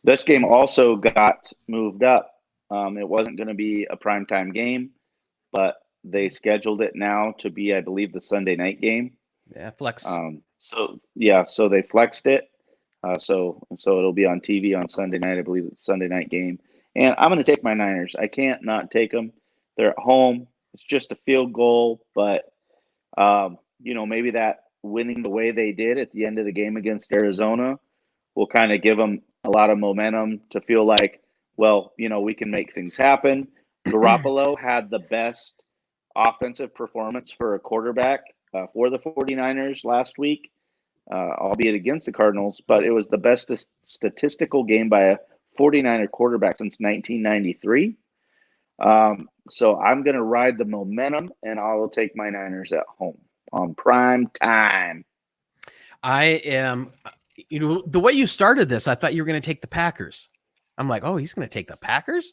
This game also got moved up. It wasn't going to be a primetime game, but they scheduled it now to be, I believe, the Sunday night game.
Yeah, flex.
So they flexed it. So it'll be on TV on Sunday night. I believe it's Sunday night game. And I'm going to take my Niners. I can't not take them. They're at home. It's just a field goal, but maybe that winning the way they did at the end of the game against Arizona will kind of give them a lot of momentum to feel like, well, we can make things happen. Garoppolo had the best offensive performance for a quarterback for the 49ers last week, albeit against the Cardinals, but it was the best statistical game by a 49er quarterback since 1993. So I'm going to ride the momentum, and I will take my Niners at home on prime time.
I am, the way you started this, I thought you were going to take the Packers. I'm like, oh, he's going to take the Packers?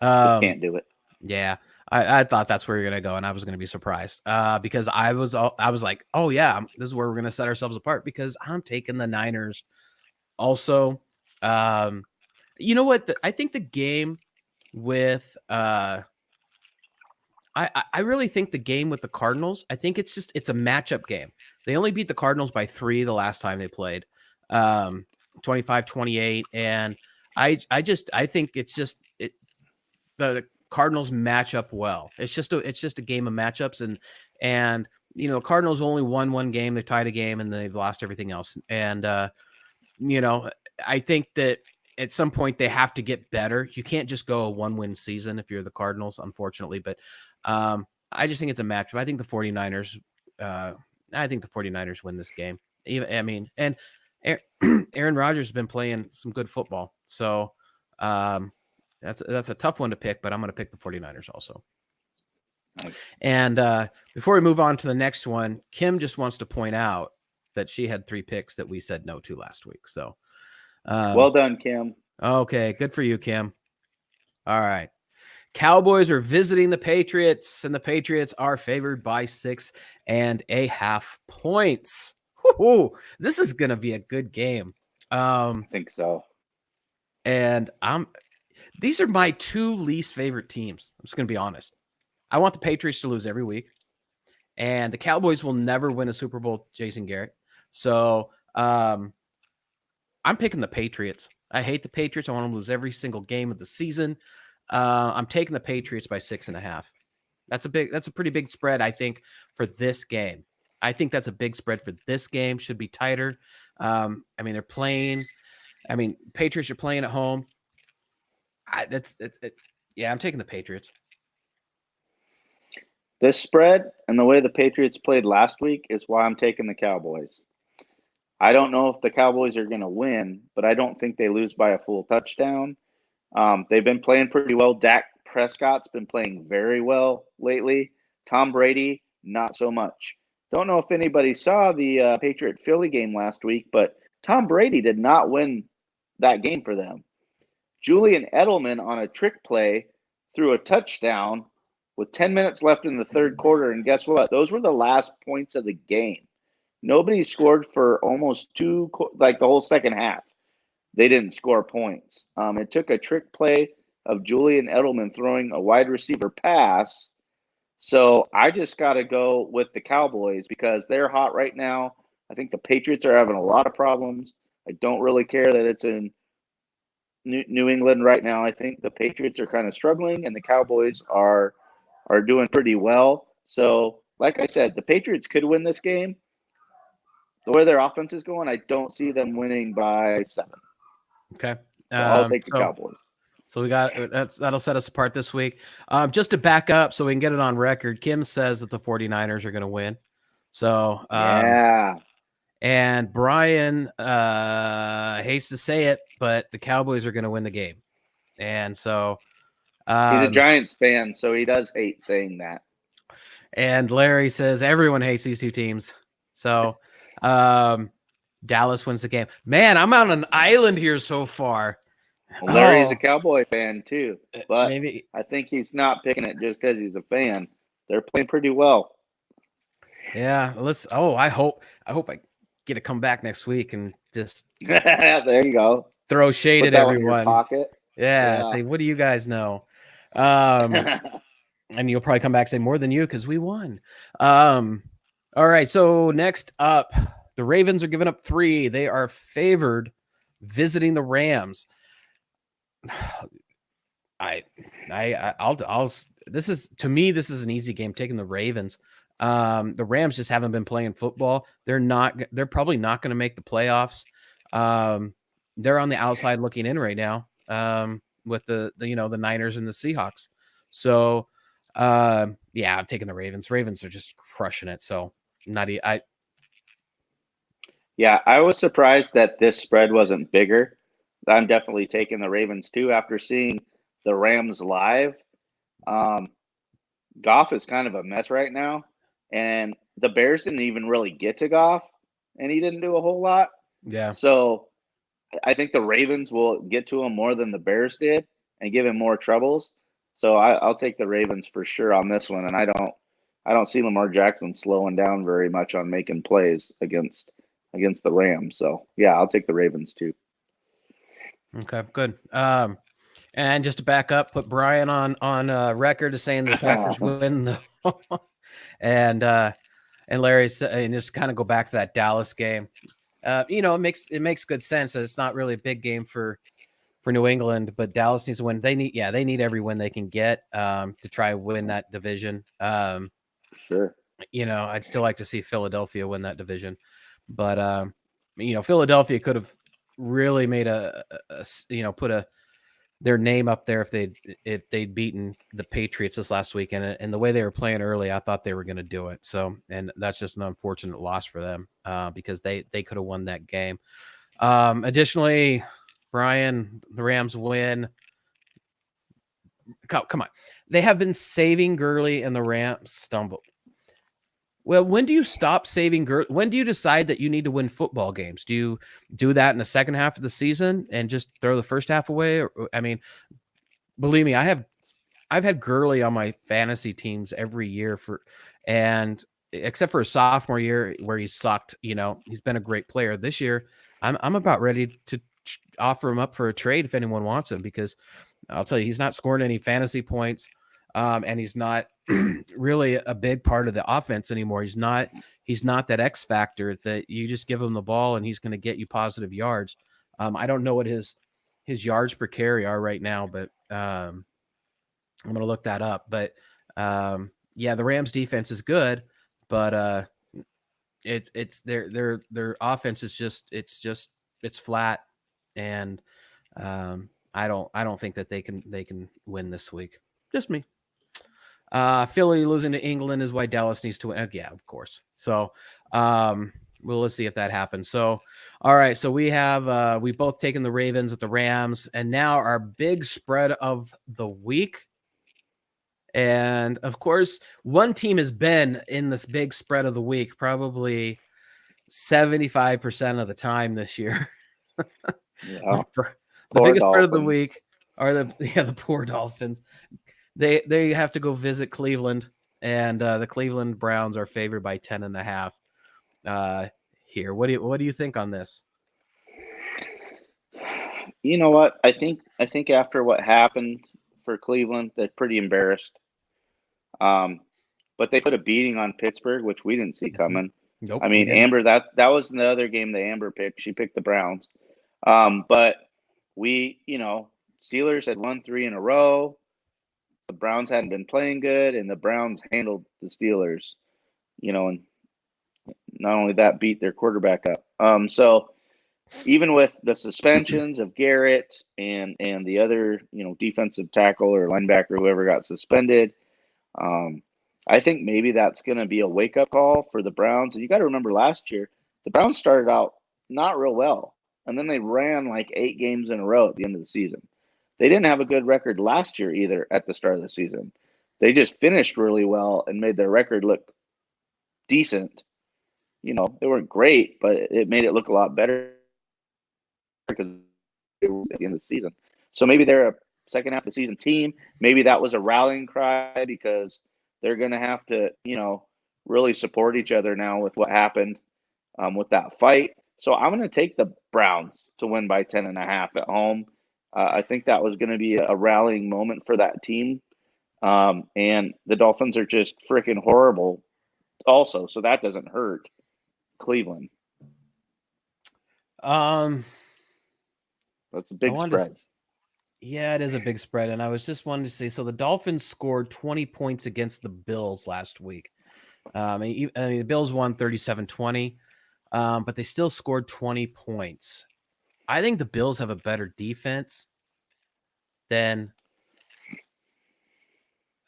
Just can't do it.
Yeah. I thought that's where you're going to go, and I was going to be surprised because I was like, oh, yeah, this is where we're going to set ourselves apart because I'm taking the Niners also. You know what? I think the game with I really think the game with the Cardinals, I think it's a matchup game. They only beat the Cardinals by 3 the last time they played, 25-28. And I think it's just the Cardinals match up well. It's just a game of matchups, and Cardinals only won one game, they tied a game, and they've lost everything else. And I think that at some point they have to get better. You can't just go a 1-win season if you're the Cardinals, unfortunately. But I just think it's a matchup. I think the 49ers. I think the 49ers win this game. And Aaron Rodgers has been playing some good football, so that's a tough one to pick. But I'm going to pick the 49ers also. And before we move on to the next one, Kim just wants to point out that she had 3 picks that we said no to last week. So
Well done, Kim.
Okay, good for you, Kim. All right. Cowboys are visiting the Patriots, and the Patriots are favored by 6.5 points. Woo-hoo. This is going to be a good game.
I think so.
And these are my two least favorite teams. I'm just going to be honest. I want the Patriots to lose every week, and the Cowboys will never win a Super Bowl, Jason Garrett. So I'm picking the Patriots. I hate the Patriots. I want them to lose every single game of the season. I'm taking the Patriots by 6.5. That's a pretty big spread, I think, for this game. I think that's a big spread for this game. Should be tighter. I mean, they're playing. I mean, Patriots are playing at home. Yeah, I'm taking the Patriots.
This spread and the way the Patriots played last week is why I'm taking the Cowboys. I don't know if the Cowboys are going to win, but I don't think they lose by a full touchdown. They've been playing pretty well. Dak Prescott's been playing very well lately. Tom Brady, not so much. Don't know if anybody saw the Patriot Philly game last week, but Tom Brady did not win that game for them. Julian Edelman on a trick play threw a touchdown with 10 minutes left in the third quarter. And guess what? Those were the last points of the game. Nobody scored for almost the whole second half. They didn't score points. It took a trick play of Julian Edelman throwing a wide receiver pass. So I just got to go with the Cowboys because they're hot right now. I think the Patriots are having a lot of problems. I don't really care that it's in New England right now. I think the Patriots are kind of struggling and the Cowboys are doing pretty well. So, like I said, the Patriots could win this game. The way their offense is going, I don't see them winning by 7.
Okay.
So I'll take the Cowboys.
So that'll set us apart this week. Just to back up so we can get it on record, Kim says that the 49ers are going to win. So
yeah.
And Brian hates to say it, but the Cowboys are going to win the game. And so
he's a Giants fan, so he does hate saying that.
And Larry says everyone hates these two teams. So Dallas wins the game. Man, I'm on an island here so far.
Larry's a Cowboy fan too, but
maybe
I think he's not picking it just because he's a fan. They're playing pretty well.
Yeah, I hope I get to come back next week and just
there you go.
Throw shade
Put
at
that
everyone.
In your pocket.
Yeah, say, what do you guys know? And you'll probably come back and say more than you because we won. All right, so next up, the Ravens are giving up 3. They are favored visiting the Rams. This is an easy game, taking the Ravens. The Rams just haven't been playing football. They're probably not going to make the playoffs. They're on the outside looking in right now, with the Niners and the Seahawks. So, I'm taking the Ravens. Ravens are just crushing it. So
I was surprised that this spread wasn't bigger. I'm definitely taking the Ravens too after seeing the Rams live. Goff is kind of a mess right now, and the Bears didn't even really get to Goff, and he didn't do a whole lot.
Yeah.
So I think the Ravens will get to him more than the Bears did and give him more troubles. So I'll take the Ravens for sure on this one, and I don't see Lamar Jackson slowing down very much on making plays against the Rams. So yeah, I'll take the Ravens too.
Okay, good. And just to back up, put Brian on record as saying the Packers win, and Larry and just kind of go back to that Dallas game. It makes good sense that it's not really a big game for New England, but Dallas needs to win. They need every win they can get to try and win that division.
Sure.
I'd still like to see Philadelphia win that division, but Philadelphia could have really made put their name up there if they'd beaten the Patriots this last week, and the way they were playing early, I thought they were going to do it. So, and that's just an unfortunate loss for them because they could have won that game. Additionally, Brian, the Rams win. Come on, they have been saving Gurley, and the Rams stumble. Well, when do you stop saving? When do you decide that you need to win football games? Do you do that in the second half of the season and just throw the first half away? I mean, believe me, I've had Gurley on my fantasy teams every year and except for a sophomore year where he sucked, he's been a great player. This year, I'm about ready to offer him up for a trade if anyone wants him, because I'll tell you, he's not scoring any fantasy points, and he's not really a big part of the offense anymore. He's not that X factor that you just give him the ball and he's going to get you positive yards. I don't know what his yards per carry are right now, but I'm going to look that up. But yeah, the Rams defense is good, but it's their offense is it's flat, and I don't think that they can win this week. Just me. Philly losing to England is why Dallas needs to win. Yeah, of course. So let's see if that happens. So all right, so we have we both taken the Ravens with the Rams, and now our big spread of the week. And of course, one team has been in this big spread of the week probably 75% of the time this year.
Yeah.
The
Poor
biggest spread of the
Dolphins.
week are the poor Dolphins. They have to go visit Cleveland, and the Cleveland Browns are favored by 10.5 here. What do you think on this?
You know what? I think after what happened for Cleveland, they're pretty embarrassed. But they put a beating on Pittsburgh, which we didn't see coming.
Nope.
I mean, Amber, that was the other game that Amber picked. She picked the Browns. But we, Steelers had won 3 in a row. The Browns hadn't been playing good, and the Browns handled the Steelers, and not only that, beat their quarterback up. So even with the suspensions of Garrett and the other, defensive tackle or linebacker, whoever got suspended, I think maybe that's going to be a wake-up call for the Browns. And you got to remember last year, the Browns started out not real well, and then they ran like 8 games in a row at the end of the season. They didn't have a good record last year either at the start of the season. They just finished really well and made their record look decent. They weren't great, but it made it look a lot better because it was at the end of the season. So maybe they're a second half of the season team. Maybe that was a rallying cry because they're going to have to, really support each other now with what happened with that fight. So I'm going to take the Browns to win by 10.5 at home. I think that was going to be a rallying moment for that team. And the Dolphins are just freaking horrible also, so that doesn't hurt Cleveland.
That's
a big spread.
Yeah, it is a big spread. And I was just wanting to say, so the Dolphins scored 20 points against the Bills last week. The Bills won 37-20, but they still scored 20 points. I think the Bills have a better defense than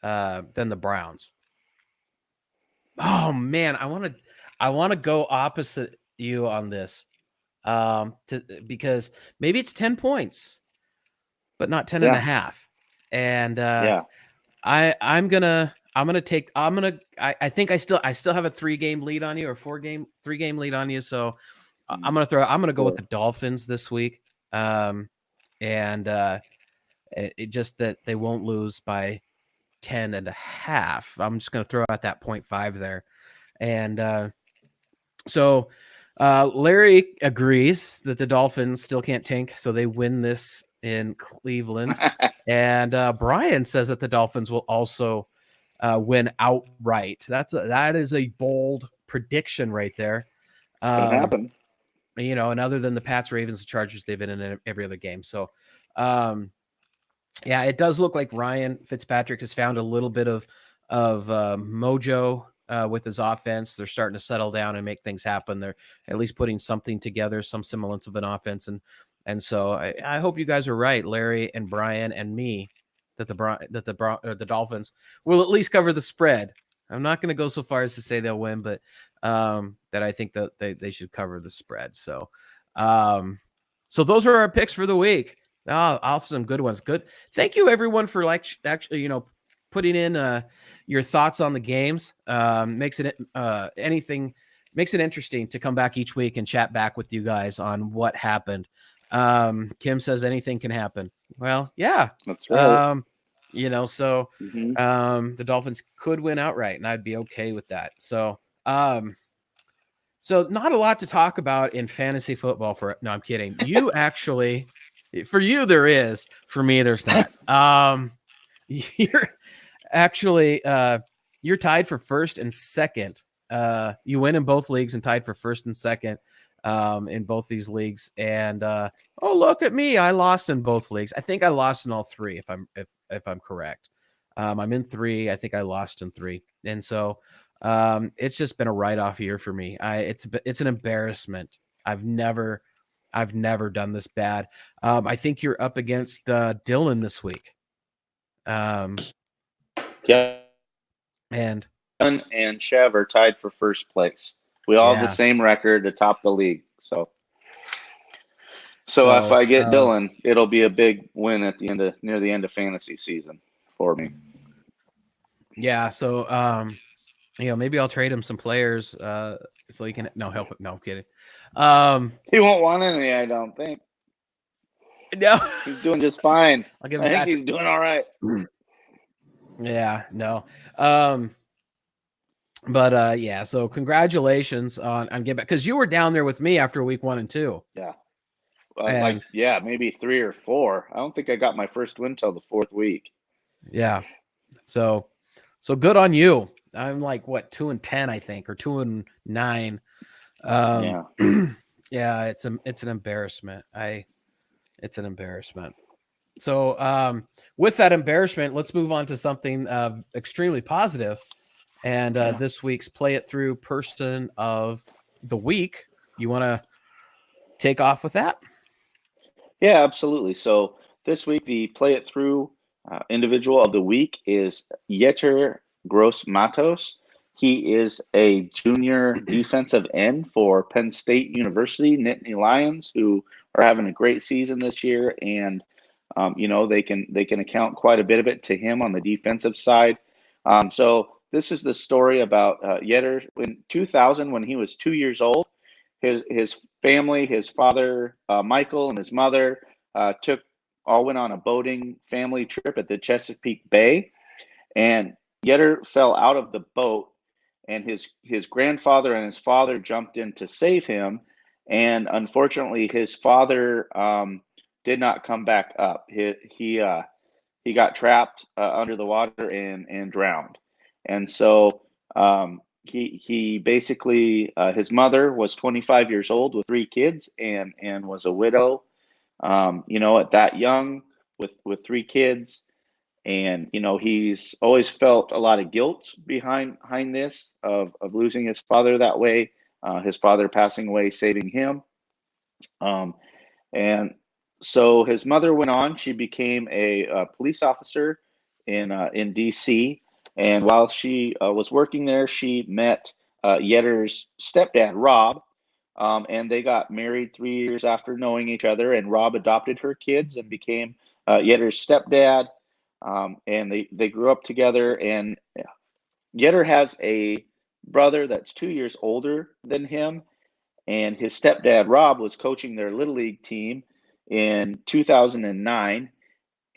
the Browns. Oh man, I want to go opposite you on this, because maybe it's 10 points, but not 10.5. And I'm gonna take. I think I still have a 3-game lead on you, or 3-game lead on you. So I'm gonna go with the Dolphins this week. It just that they won't lose by 10.5. I'm just gonna throw out that 0.5 there. And so Larry agrees that the Dolphins still can't tank, so they win this in Cleveland. And Brian says that the Dolphins will also win outright. That is a bold prediction right there.
Can happen.
And other than the Pats, Ravens, and Chargers, they've been in every other game. So, yeah, it does look like Ryan Fitzpatrick has found a little bit of mojo with his offense. They're starting to settle down and make things happen. They're at least putting something together, some semblance of an offense. And so I hope you guys are right, Larry and Brian and me, that the Dolphins will at least cover the spread. I'm not going to go so far as to say they'll win, but that I think that they should cover the spread. So, so those are our picks for the week. Off some good ones. Good. Thank you everyone for actually, putting in your thoughts on the games. Makes it interesting to come back each week and chat back with you guys on what happened. Kim says anything can happen. Well, yeah.
That's right.
So
Hmm.
the Dolphins could win outright, and I'd be okay with that. So not a lot to talk about in fantasy football no, I'm kidding. You actually, for you, there is. For me, there's not. You're actually, you're tied for first and second. You win in both leagues and tied for first and second in both these leagues. And oh, look at me. I lost in both leagues. I think I lost in all three, if I'm correct. I'm in three. I think I lost in three. And so it's just been a write-off year for me. It's an embarrassment. I've never done this bad. I think you're up against Dylan this week.
Yeah.
And
Chev are tied for first place. We all have the
yeah,
same record atop the league. So if I get Dylan, it'll be a big win at the near the end of fantasy season for me.
yeah. So maybe I'll trade him some players so he can help it. No, I'm kidding.
He won't want any, I don't think.
No,
He's doing just fine.
I'll give
I
him
think he's doing all right.
Yeah, no. But yeah, so congratulations on getting back, because you were down there with me after week 1 and 2.
Yeah. Maybe 3 or 4. I don't think I got my first win till the 4th week.
Yeah. So good on you. I'm like 2-10, I think, or 2-9.
Yeah.
Yeah, it's an embarrassment. It's an embarrassment. So with that embarrassment, let's move on to something extremely positive. And this week's Play It Through Person of the Week. You want to take off with that?
Yeah, absolutely. So this week, the Play It Through individual of the week is Yetur Gross Matos. He is a junior defensive end for Penn State University Nittany Lions, who are having a great season this year, and they can account quite a bit of it to him on the defensive side. So this is the story about Yetur in 2000 when he was 2 years old. His family, his father Michael and his mother went on a boating family trip at the Chesapeake Bay, and Yetur fell out of the boat, and his grandfather and his father jumped in to save him, and unfortunately his father did not come back up. He got trapped under the water and drowned, and so he basically his mother was 25 years old with 3 kids and was a widow, at that young with 3 kids. And he's always felt a lot of guilt behind this of losing his father that way, his father passing away saving him. And so his mother went on. She became a police officer in DC. And while she was working there, she met Yetter's stepdad, Rob. And they got married 3 years after knowing each other. And Rob adopted her kids and became Yetter's stepdad. And they grew up together. And Yetter has a brother that's 2 years older than him, and his stepdad Rob was coaching their little league team in 2009,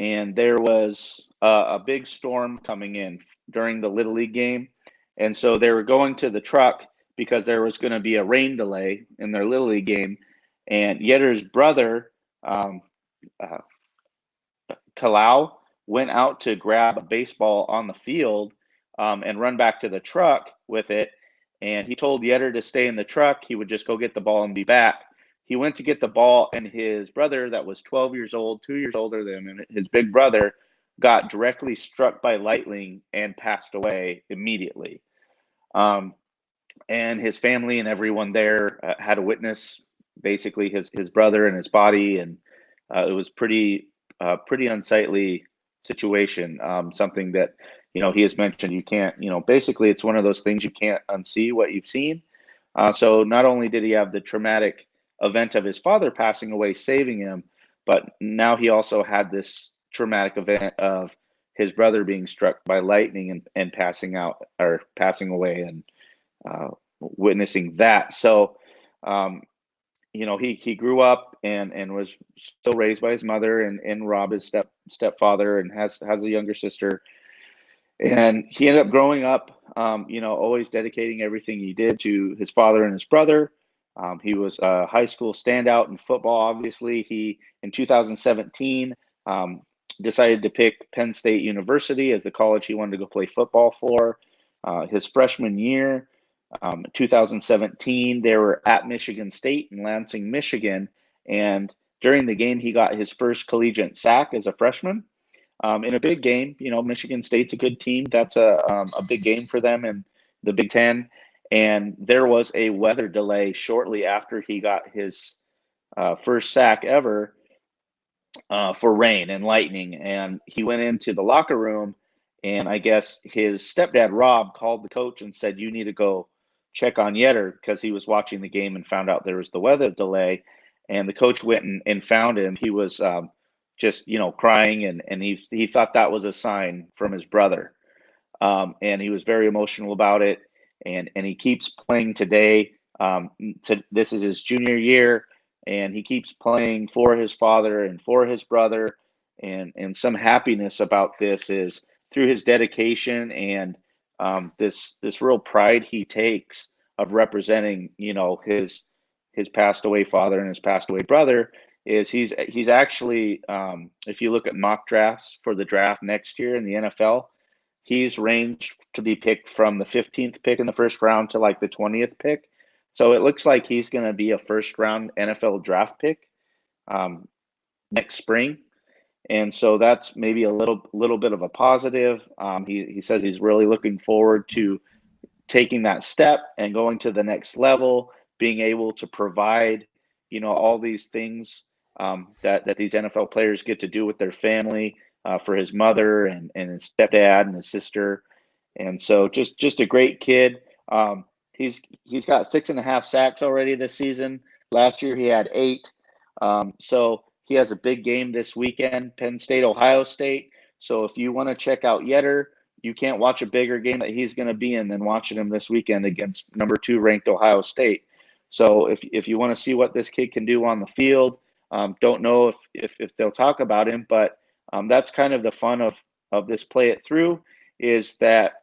and there was a big storm coming in during the little league game, and so they were going to the truck because there was going to be a rain delay in their little league game, and Yetter's brother uh, Kalau went out to grab a baseball on the field and run back to the truck with it. And he told Yetter to stay in the truck. He would just go get the ball and be back. He went to get the ball, and his brother, that was 12 years old, 2 years older than him, and his big brother, got directly struck by lightning and passed away immediately. And his family and everyone there had to witness basically his brother and his body, and it was pretty unsightly situation. Something that he has mentioned, you can't, basically it's one of those things you can't unsee what you've seen. So not only did he have the traumatic event of his father passing away saving him, but now he also had this traumatic event of his brother being struck by lightning and passing out or passing away, and witnessing that. So, he grew up and was still raised by his mother and Rob, his stepfather, and has a younger sister. And he ended up growing up, always dedicating everything he did to his father and his brother. He was a high school standout in football. Obviously, he in 2017 decided to pick Penn State University as the college he wanted to go play football for. His freshman year, 2017, they were at Michigan State in Lansing, Michigan, and during the game, he got his first collegiate sack as a freshman. In a big game, Michigan State's a good team. That's a big game for them in the Big Ten. And there was a weather delay shortly after he got his first sack ever for rain and lightning. And he went into the locker room, and I guess his stepdad, Rob, called the coach and said, "You need to go check on Yetter," because he was watching the game and found out there was the weather delay. And the coach went and found him. He was just crying, and he thought that was a sign from his brother, and he was very emotional about it, and he keeps playing today. This is his junior year, and he keeps playing for his father and for his brother, and some happiness about this is through his dedication and this real pride he takes of representing his passed away father and his passed away brother. Is he's actually, if you look at mock drafts for the draft next year in the NFL, he's ranged to be picked from the 15th pick in the first round to like the 20th pick. So it looks like he's going to be a first round NFL draft pick next spring. And so that's maybe a little bit of a positive. He says he's really looking forward to taking that step and going to the next level, being able to provide, all these things that these NFL players get to do with their family, for his mother and his stepdad and his sister. And so just a great kid. He's got 6.5 sacks already this season. Last year he had 8. So he has a big game this weekend, Penn State, Ohio State. So if you want to check out Yetter, you can't watch a bigger game that he's going to be in than watching him this weekend against number 2 ranked Ohio State. So if you want to see what this kid can do on the field, don't know if they'll talk about him, but that's kind of the fun of this Play It Through, is that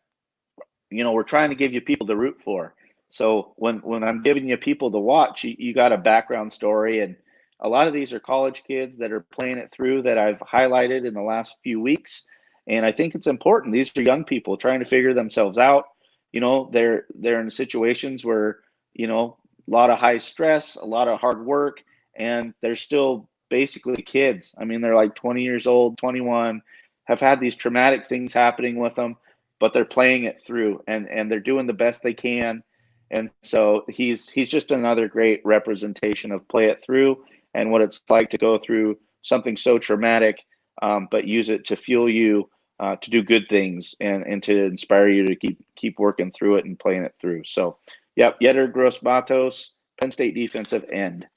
we're trying to give you people to root for. So when I'm giving you people to watch, you got a background story, and a lot of these are college kids that are playing it through that I've highlighted in the last few weeks. And I think it's important. These are young people trying to figure themselves out. They're in situations where, a lot of high stress, a lot of hard work, and they're still basically kids. I mean, they're like 20 years old, 21, have had these traumatic things happening with them, but they're playing it through and they're doing the best they can. And so he's just another great representation of Play It Through and what it's like to go through something so traumatic, but use it to fuel you to do good things and to inspire you to keep working through it and playing it through. So, yep, Yetter Gross-Matos, Penn State defensive end,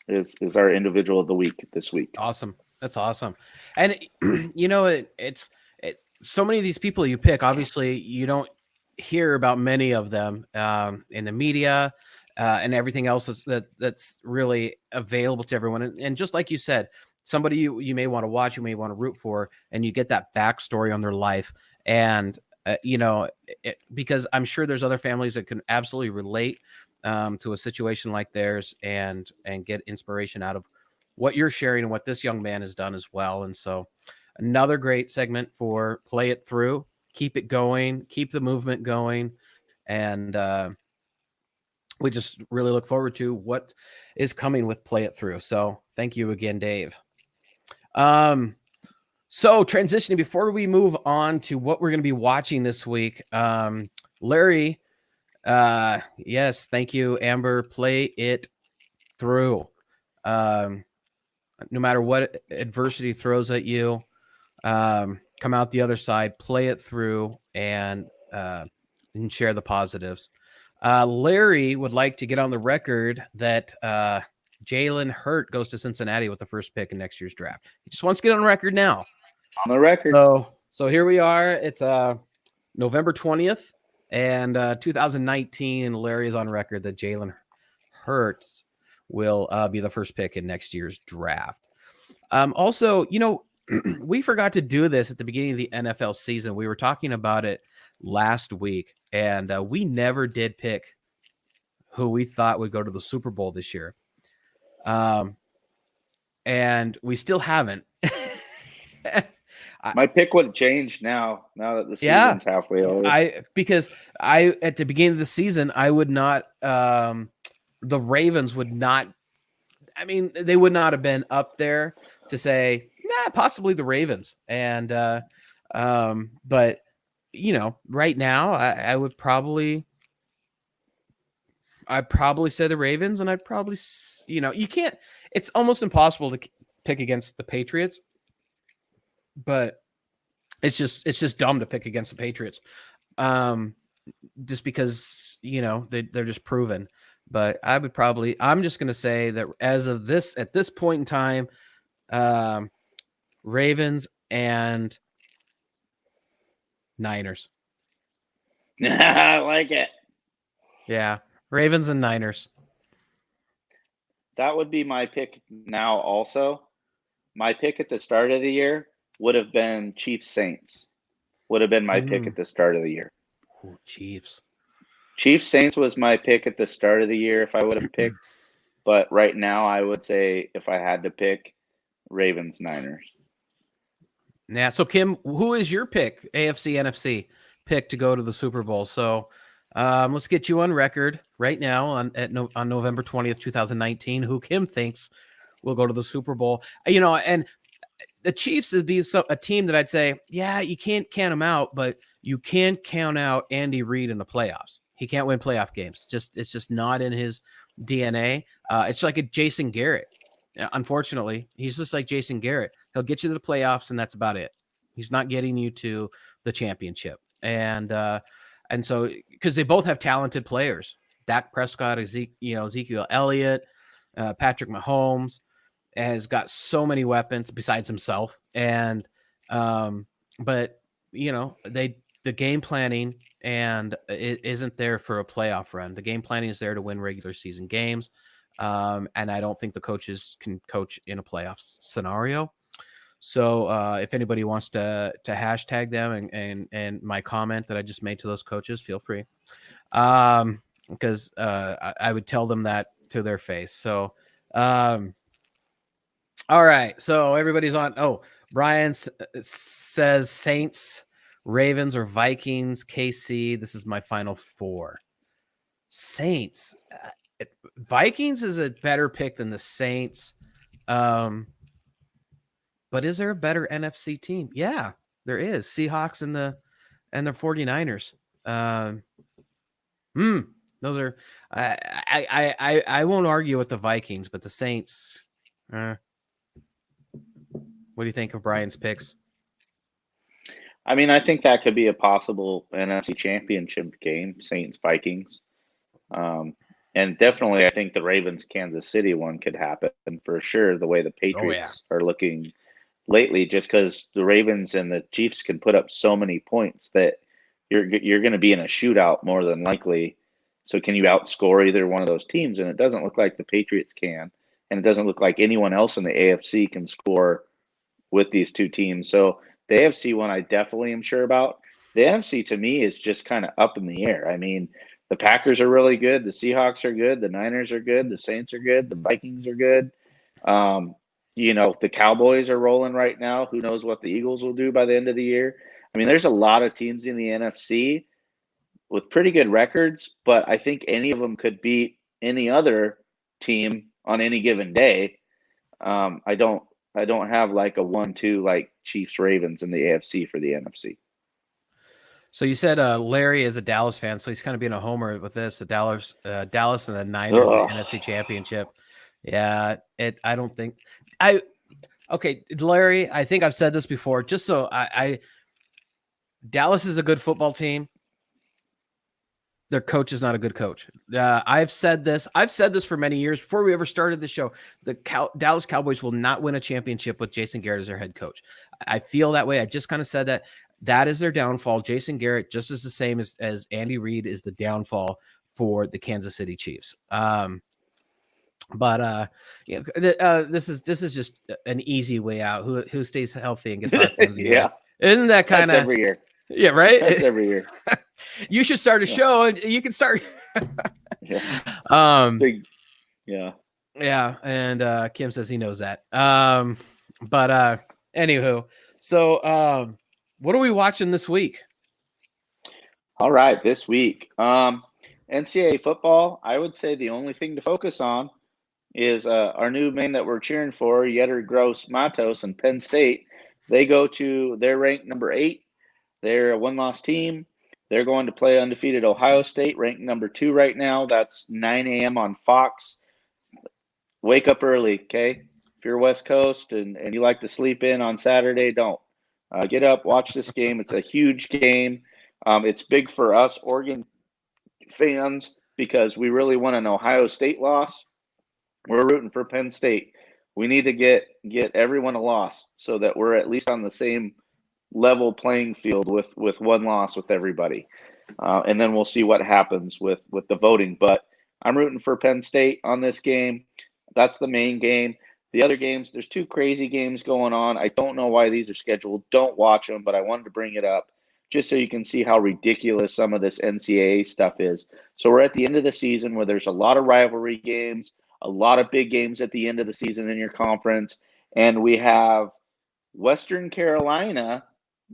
is our individual of the week this week.
Awesome. That's awesome. And it's so many of these people you pick, obviously you don't hear about many of them in the media and everything else that's really available to everyone. And just like you said, somebody you may want to watch, you may want to root for, and you get that backstory on their life. And, because I'm sure there's other families that can absolutely relate to a situation like theirs and get inspiration out of what you're sharing and what this young man has done as well. And so another great segment for Play It Through. Keep it going, keep the movement going. And we just really look forward to what is coming with Play It Through. So thank you again, Dave. So transitioning before we move on to what we're going to be watching this week, Larry, yes, thank you, Amber. Play it through. No matter what adversity throws at you, come out the other side, play it through, and share the positives. Larry would like to get on the record that Jalen Hurt goes to Cincinnati with the first pick in next year's draft. He just wants to get on record now.
On the record.
So here we are. It's November 20th and 2019, and Larry is on record that Jalen Hurts will be the first pick in next year's draft. Also, we forgot to do this at the beginning of the NFL season. We were talking about it last week, and we never did pick who we thought would go to the Super Bowl this year. And we still haven't.
My pick would change now that the season's halfway over.
Because at the beginning of the season, I would not, the Ravens would not, I mean, they would not have been up there to say, possibly the Ravens. And, but, right now I would probably, I'd probably say the Ravens, and I'd probably, you can't, it's almost impossible to pick against the Patriots, but it's just dumb to pick against the Patriots. Just because, they're just proven. But I'm just going to say that at this point in time, Ravens and Niners.
I like it.
Yeah. Ravens and Niners.
That would be my pick now also. My pick at the start of the year would have been Chiefs Saints. Would have been my pick at the start of the year.
Ooh, Chiefs
Saints was my pick at the start of the year if I would have picked. But right now I would say if I had to pick, Ravens Niners.
Yeah. So Kim, who is your pick? AFC, NFC pick to go to the Super Bowl. So let's get you on record right now on November 20th, 2019, who Kim thinks will go to the Super Bowl. And the Chiefs would be a team that I'd say, you can't count them out, but you can't count out Andy Reid in the playoffs. He can't win playoff games. It's just not in his DNA. It's like a Jason Garrett. Unfortunately, he's just like Jason Garrett. He'll get you to the playoffs, and that's about it. He's not getting you to the championship. And so, because they both have talented players, Dak Prescott, Ezekiel Elliott, Patrick Mahomes has got so many weapons besides himself. And, but the game planning and it isn't there for a playoff run. The game planning is there to win regular season games. And I don't think the coaches can coach in a playoffs scenario. So if anybody wants to hashtag them and my comment that I just made to those coaches, feel free. Because I would tell them that to their face. So, all right. So everybody's on. Oh, Brian says Saints, Ravens, or Vikings, KC. This is my final four. Saints. Vikings is a better pick than the Saints. But is there a better NFC team? Yeah, there is. Seahawks and the 49ers. Those are I won't argue with the Vikings, but the Saints. What do you think of Brian's picks?
I mean, I think that could be a possible NFC championship game, Saints Vikings. And definitely I think the Ravens Kansas City one could happen for sure, the way the Patriots are looking lately, just because the Ravens and the Chiefs can put up so many points that you're going to be in a shootout more than likely. So can you outscore either one of those teams? And it doesn't look like the Patriots can, and it doesn't look like anyone else in the AFC can score with these two teams. So the AFC one I definitely am sure about. The NFC to me is just kind of up in the air. I mean, the Packers are really good. The Seahawks are good. The Niners are good. The Saints are good. The Vikings are good. The Cowboys are rolling right now. Who knows what the Eagles will do by the end of the year? I mean, there's a lot of teams in the NFC with pretty good records, but I think any of them could beat any other team on any given day. I don't have like a 1-2 like Chiefs Ravens in the AFC for the NFC.
So you said Larry is a Dallas fan, so he's kind of being a homer with this. The Dallas and the Niners the NFC Championship. Yeah, I don't think okay, Larry. I think I've said this before. Just so Dallas is a good football team. their coach is not a good coach. I've said this for many years before we ever started the show. The Dallas Cowboys will not win a championship with Jason Garrett as their head coach. I feel that way. I just kind of said that is their downfall. Jason Garrett, just as the same as Andy Reid, is the downfall for the Kansas City Chiefs. This is just an easy way out. Who stays healthy and gets hot at the end of the year. Isn't that kind of
every year?
Yeah, right.
That's every year.
You should start a show, and you can start.
Yeah. Yeah.
Yeah, and Kim says he knows that. Anywho, so what are we watching this week?
All right, this week, NCAA football. I would say the only thing to focus on is our new man that we're cheering for, Yetter Gross Matos and Penn State. They're ranked number 8. They're a 1-loss team. They're going to play undefeated Ohio State, ranked number 2 right now. That's 9 a.m. on Fox. Wake up early, okay? If you're West Coast and you like to sleep in on Saturday, don't. Get up, watch this game. It's a huge game. It's big for us Oregon fans because we really want an Ohio State loss. We're rooting for Penn State. We need to get everyone a loss so that we're at least on the same level playing field with one loss with everybody. And then we'll see what happens with the voting. But I'm rooting for Penn State on this game. That's the main game. The other games, there's 2 crazy games going on. I don't know why these are scheduled. Don't watch them, but I wanted to bring it up just so you can see how ridiculous some of this NCAA stuff is. So we're at the end of the season where there's a lot of rivalry games, a lot of big games at the end of the season in your conference, and we have Western Carolina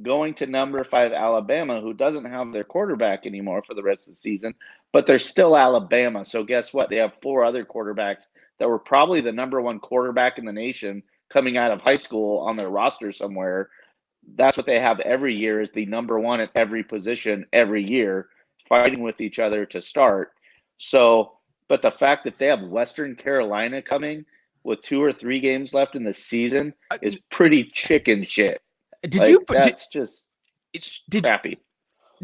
going to number 5 Alabama, who doesn't have their quarterback anymore for the rest of the season, but they're still Alabama. So guess what? They have 4 other quarterbacks that were probably the number 1 quarterback in the nation coming out of high school on their roster somewhere. That's what they have every year, is the number 1 at every position every year, fighting with each other to start. So, but the fact that they have Western Carolina coming with 2 or 3 games left in the season is pretty chicken shit. That's just crappy.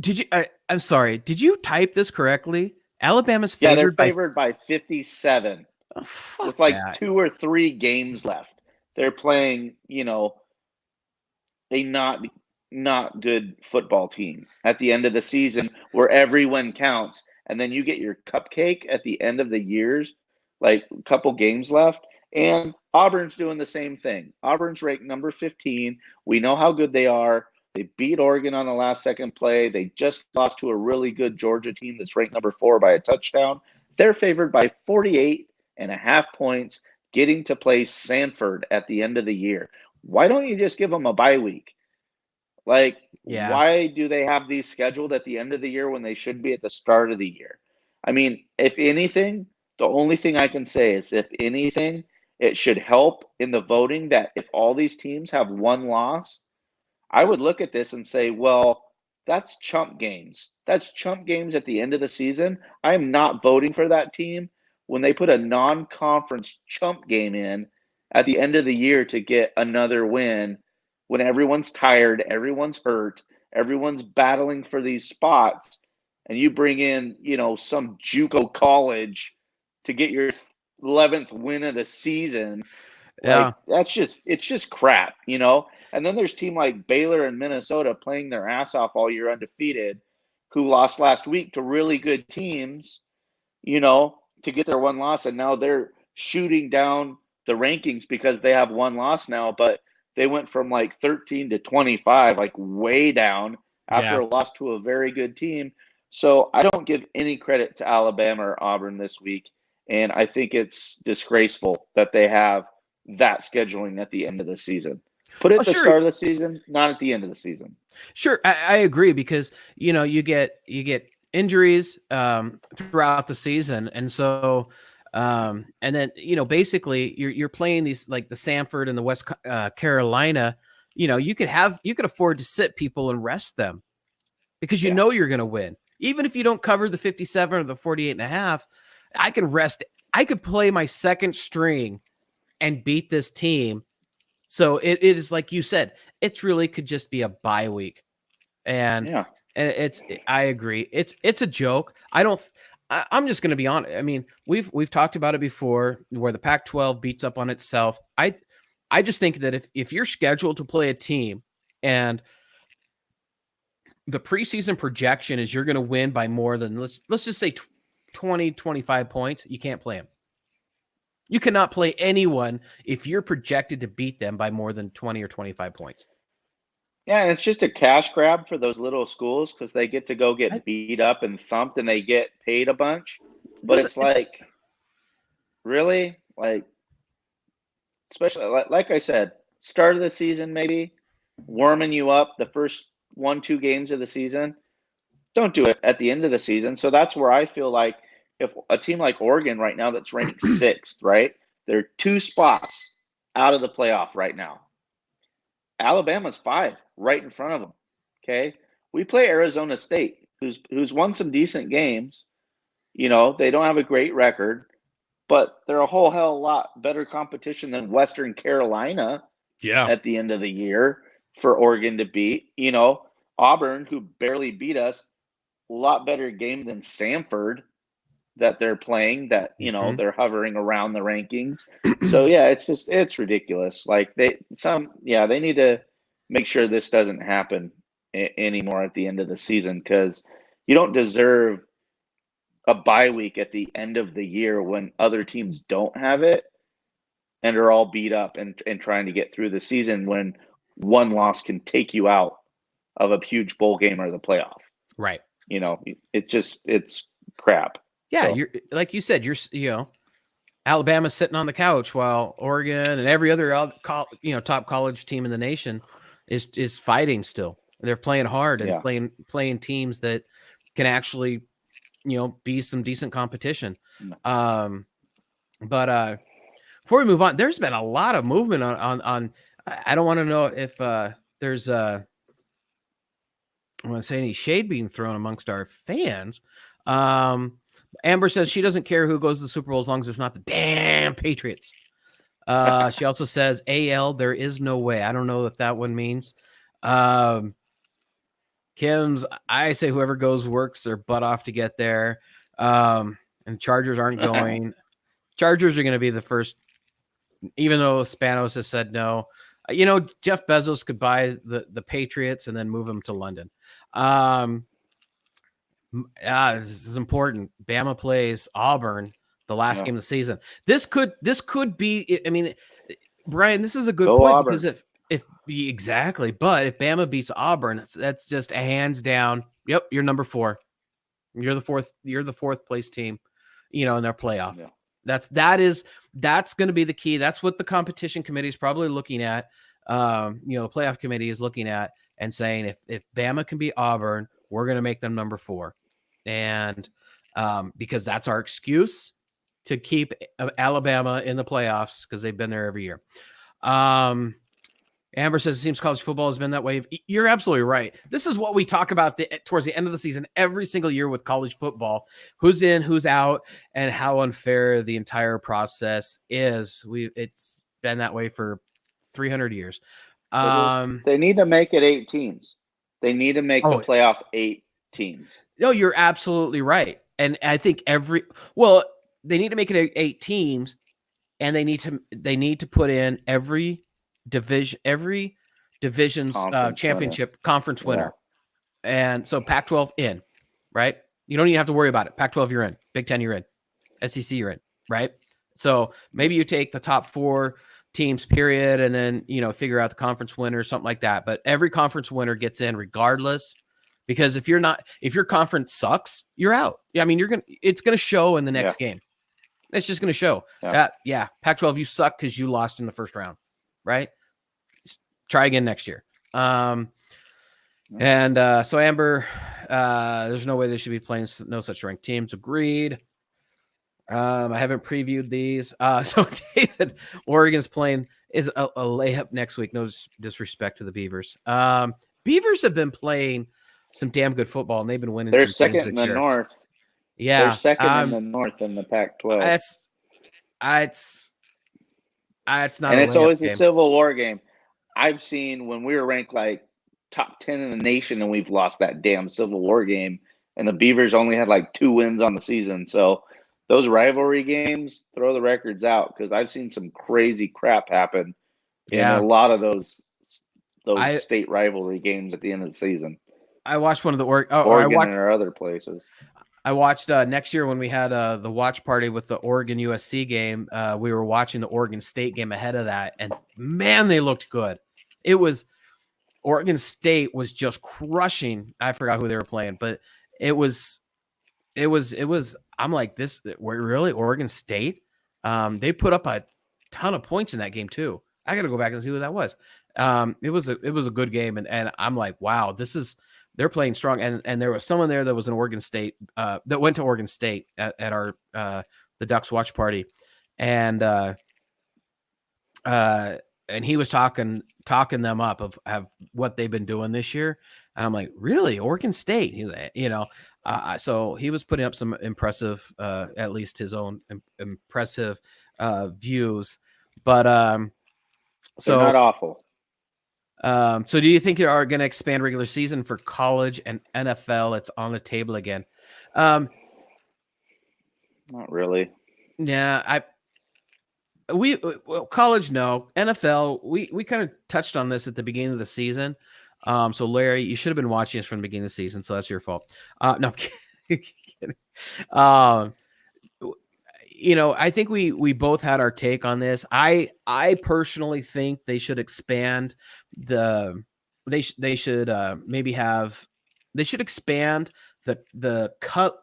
Did you? I'm sorry. Did you type this correctly? Alabama's favored.
Yeah, they're favored by 57 with like
that.
2 or 3 games left. They're playing, a not good football team at the end of the season where everyone counts, and then you get your cupcake at the end of the years, like a couple games left. And Auburn's doing the same thing. Auburn's ranked number 15. We know how good they are. They beat Oregon on the last second play. They just lost to a really good Georgia team that's ranked number 4 by a touchdown. They're favored by 48.5 points, getting to play Sanford at the end of the year. Why don't you just give them a bye week? Why do they have these scheduled at the end of the year when they should be at the start of the year? I mean, if anything, the only thing I can say is, if anything, it should help in the voting that if all these teams have 1 loss, I would look at this and say, well, that's chump games. That's chump games at the end of the season. I'm not voting for that team when they put a non-conference chump game in at the end of the year to get another win, when everyone's tired, everyone's hurt, everyone's battling for these spots, and you bring in, some JUCO college to get your 11th win of the season.
Yeah.
It's just crap, And then there's team like Baylor and Minnesota playing their ass off all year undefeated, who lost last week to really good teams, to get their 1 loss. And now they're shooting down the rankings because they have 1 loss now, but they went from 13 to 25, way down after a loss to a very good team. So I don't give any credit to Alabama or Auburn this week. And I think it's disgraceful that they have that scheduling at the end of the season. Put it at the start of the season, not at the end of the season.
Sure, I agree, because you get injuries throughout the season, and so and then basically you're playing these like the Sanford and the West Carolina. You could afford to sit people and rest them because you're going to win, even if you don't cover the 57 or the 48.5. I can rest. I could play my second string and beat this team. So it is like you said, it's really could just be a bye week. And I agree. It's a joke. I'm just going to be honest. I mean, we've talked about it before, where the Pac-12 beats up on itself. I just think that if you're scheduled to play a team and the preseason projection is you're going to win by more than, let's just say 20, 25 points, you can't play them. You cannot play anyone if you're projected to beat them by more than 20 or 25 points.
Yeah, and it's just a cash grab for those little schools because they get to go get beat up and thumped and they get paid a bunch. But it's like, really? Like, especially, like I said, start of the season, maybe warming you up the first 1-2 games of the season. Don't do it at the end of the season. So that's where I feel like if a team like Oregon right now that's ranked 6th, right? They're 2 spots out of the playoff right now. Alabama's 5, right in front of them. Okay, we play Arizona State, who's won some decent games. You know, they don't have a great record, but they're a whole hell of a lot better competition than Western Carolina.
Yeah.
At the end of the year for Oregon to beat. You know, Auburn, who barely beat us, a lot better game than Samford that they're playing. That they're hovering around the rankings. So yeah, it's ridiculous. Like they need to make sure this doesn't happen anymore at the end of the season, because you don't deserve a bye week at the end of the year when other teams don't have it and are all beat up and trying to get through the season, when one loss can take you out of a huge bowl game or the playoff.
Right.
You know, it's crap.
Yeah,
So,
you're like you said, Alabama's sitting on the couch while Oregon and every other top college team in the nation is fighting still. They're playing hard and playing teams that can actually, be some decent competition. But before we move on, there's been a lot of movement on I don't want to know if there's I want to say any shade being thrown amongst our fans. Amber says she doesn't care who goes to the Super Bowl as long as it's not the damn Patriots. She also says AL, there is no way. I don't know what that one means. Kim's, I say whoever goes works their butt off to get there. And Chargers aren't going. Chargers are going to be the first, even though Spanos has said no. Jeff Bezos could buy the Patriots and then move them to London. This is important. Bama plays Auburn the last game of the season. This could be. I mean, Brian, this is a good point Auburn. Because exactly, but if Bama beats Auburn, that's just a hands down. Yep, you're number 4. You're the fourth. You're the 4th place team. In their playoff. Yeah. That's going to be the key. That's what the competition committee is probably looking at. The playoff committee is looking at and saying if Bama can beat Auburn, we're going to make them number 4. And because that's our excuse to keep Alabama in the playoffs, because they've been there every year. Amber says it seems college football has been that way. You're absolutely right. This is what we talk about towards the end of the season every single year with college football. Who's in, who's out, and how unfair the entire process is. It's been that way for 300 years.
They need to make it 8 teams. They need to make the playoff 8 teams.
No, you're absolutely right. And I think they need to make it 8 teams, and they need to put in every division's championship conference winner. And so Pac-12 in, right? You don't even have to worry about it. Pac-12 you're in, Big 10 you're in, SEC you're in, right? So maybe you take the top 4 teams period and then figure out the conference winner or something like that. But every conference winner gets in regardless, because if your conference sucks, you're out. I mean, it's gonna show in the next game. It's just gonna show that Pac-12 you suck because you lost in the first round. Right? Try again next year. So Amber, there's no way they should be playing no such ranked teams. Agreed. I haven't previewed these. So David, Oregon's playing is a layup next week. No disrespect to the Beavers. Beavers have been playing some damn good football, and they've been winning.
They're second in the North.
Yeah,
they're second in the North in the Pac-12.
It's not,
and it's always a Civil War game. I've seen when we were ranked like top 10 in the nation, and we've lost that damn Civil War game. And the Beavers only had like 2 wins on the season. So those rivalry games, throw the records out, because I've seen some crazy crap happen in a lot of those
I
state rivalry games at the end of the season.
I watched one of the
Oregon and other places.
I watched next year when we had the watch party with the Oregon USC game. We were watching the Oregon State game ahead of that, and man, they looked good. It was Oregon State was just crushing. I forgot who they were playing, but it was. I'm like, this. We're really Oregon State. They put up a ton of points in that game too. I got to go back and see who that was. It was a good game, and I'm like, wow, they're playing strong. And there was someone there that was in Oregon State that went to Oregon State at our the Ducks watch party, and he was talking them up of what they've been doing this year. And I'm like, really, Oregon State? So he was putting up some impressive, at least his own impressive views. But
They're not awful.
So do you think you are going to expand regular season for college and NFL? It's on the table again.
Not really.
Yeah, college, no. NFL, we kind of touched on this at the beginning of the season. So Larry, you should have been watching us from the beginning of the season, so that's your fault. No, I'm kidding. I think we both had our take on this. I personally think they should expand they should expand the cut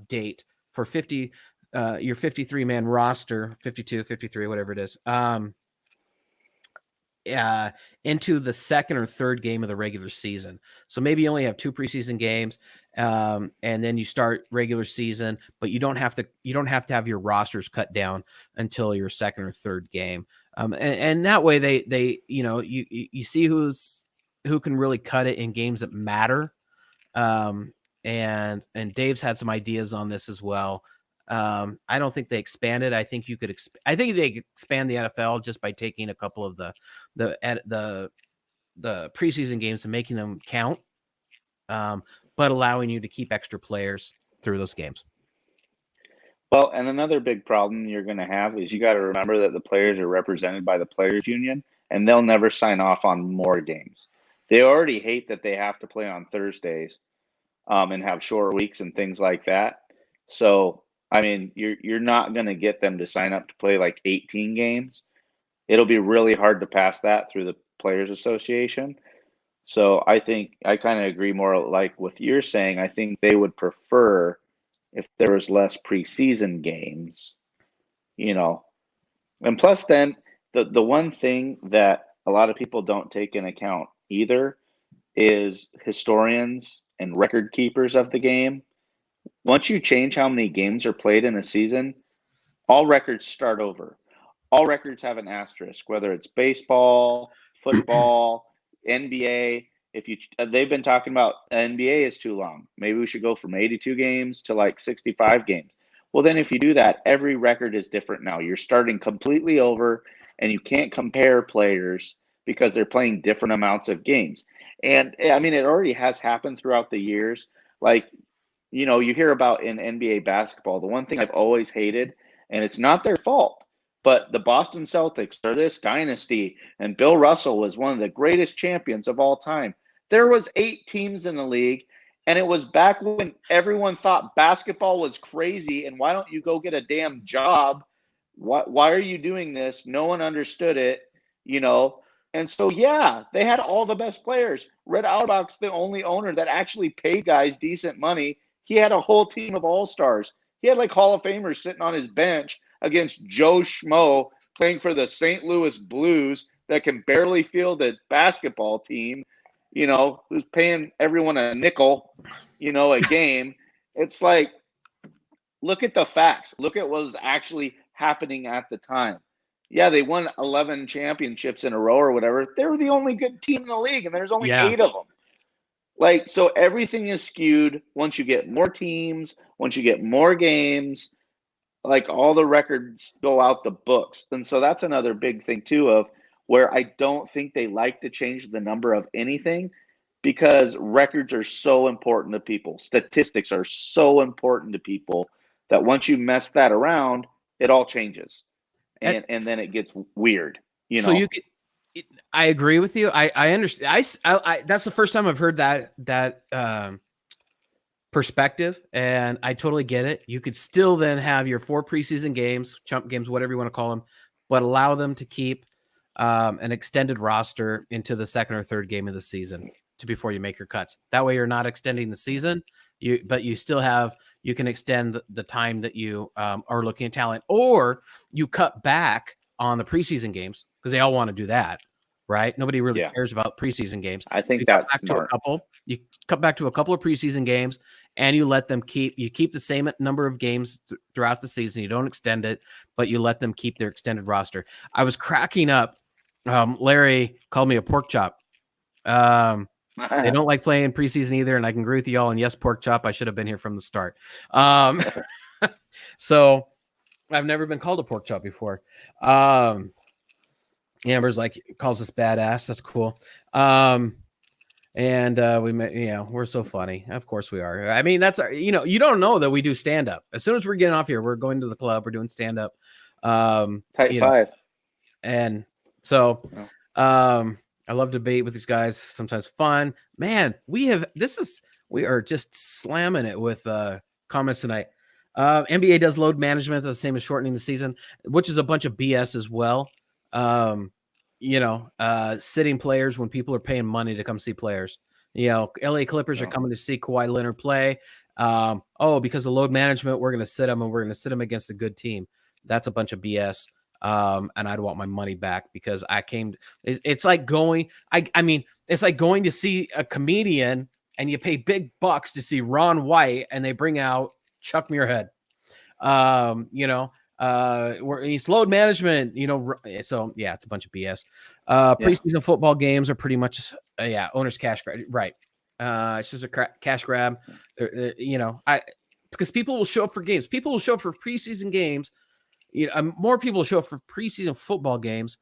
date for 50 your 53 man roster, 52, 53, whatever it is. Into the second or third game of the regular season. So maybe you only have 2 preseason games, and then you start regular season, but you don't have to have your rosters cut down until your second or third game. And that way they you see who can really cut it in games that matter. And Dave's had some ideas on this as well. I don't think they expanded. I think you could. I think they could expand the NFL just by taking a couple of the preseason games and making them count, but allowing you to keep extra players through those games.
Well, and another big problem you're going to have is you got to remember that the players are represented by the players union, and they'll never sign off on more games. They already hate that they have to play on Thursdays, and have short weeks and things like that. So, I mean, you're not going to get them to sign up to play like 18 games. It'll be really hard to pass that through the Players Association. So I think I kind of agree more like what you're saying. I think they would prefer if there was less preseason games, And plus then the one thing that a lot of people don't take into account either is historians and record keepers of the game. Once you change how many games are played in a season, all records start over. All records have an asterisk, whether it's baseball, football, NBA. They've been talking about NBA is too long. Maybe we should go from 82 games to like 65 games. Well, then if you do that, every record is different now. You're starting completely over, and you can't compare players because they're playing different amounts of games. And I mean, it already has happened throughout the years. Like, you hear about in NBA basketball, the one thing I've always hated, and it's not their fault, but the Boston Celtics are this dynasty, and Bill Russell was one of the greatest champions of all time. There was 8 teams in the league, and it was back when everyone thought basketball was crazy, and why don't you go get a damn job? Why are you doing this? No one understood it, And so, yeah, they had all the best players. Red Auerbach's the only owner that actually paid guys decent money. He had a whole team of all-stars. He had like Hall of Famers sitting on his bench against Joe Schmo playing for the St. Louis Blues that can barely field a basketball team, who's paying everyone a nickel, a game. It's like, look at the facts. Look at what was actually happening at the time. Yeah, they won 11 championships in a row or whatever. They were the only good team in the league, and there's only 8 of them. Like, so everything is skewed once you get more teams, once you get more games, like all the records go out the books. And so that's another big thing too, of where I don't think they like to change the number of anything, because records are so important to people. Statistics are so important to people that once you mess that around, it all changes. And then it gets weird,
So you could, I agree with you. I understand. I that's the first time I've heard that perspective, and I totally get it. You could still then have your 4 preseason games, chump games, whatever you want to call them, but allow them to keep an extended roster into the second or third game of the season before you make your cuts. That way, you're not extending the season, but you still have, you can extend the time that you are looking at talent, or you cut back on the preseason games because they all want to do that, right? Nobody really cares about preseason games.
I think
You
that's
cut back
smart.
to a couple. You cut back to a couple of preseason games, and you let them keep the same number of games throughout the season. You don't extend it, but you let them keep their extended roster. I was cracking up. Larry called me a pork chop. They don't like playing preseason either, and I can agree with you all. And yes, pork chop. I should have been here from the start. So I've never been called a pork chop before. Amber's like calls us badass. That's cool. And we met, we're so funny. Of course we are. I mean, that's our, you don't know that we do stand up. As soon as we're getting off here, we're going to the club. We're doing stand up.
Type 5.
And so, I love debate with these guys. Sometimes fun, man. We are just slamming it with comments tonight. NBA does load management the same as shortening the season, which is a bunch of BS as well. Sitting players when people are paying money to come see players. LA Clippers are coming to see Kawhi Leonard play. Because of load management, we're going to sit them, and we're going to sit them against a good team. That's a bunch of BS. And I'd want my money back because it's like going, it's like going to see a comedian and you pay big bucks to see Ron White and they bring out Chuck Muirhead. Where he's load management, so yeah, it's a bunch of BS. Preseason football games are pretty much, owner's cash grab, right? It's just a cash grab, because people will show up for games. People will show up for preseason games. More people will show up for preseason football games.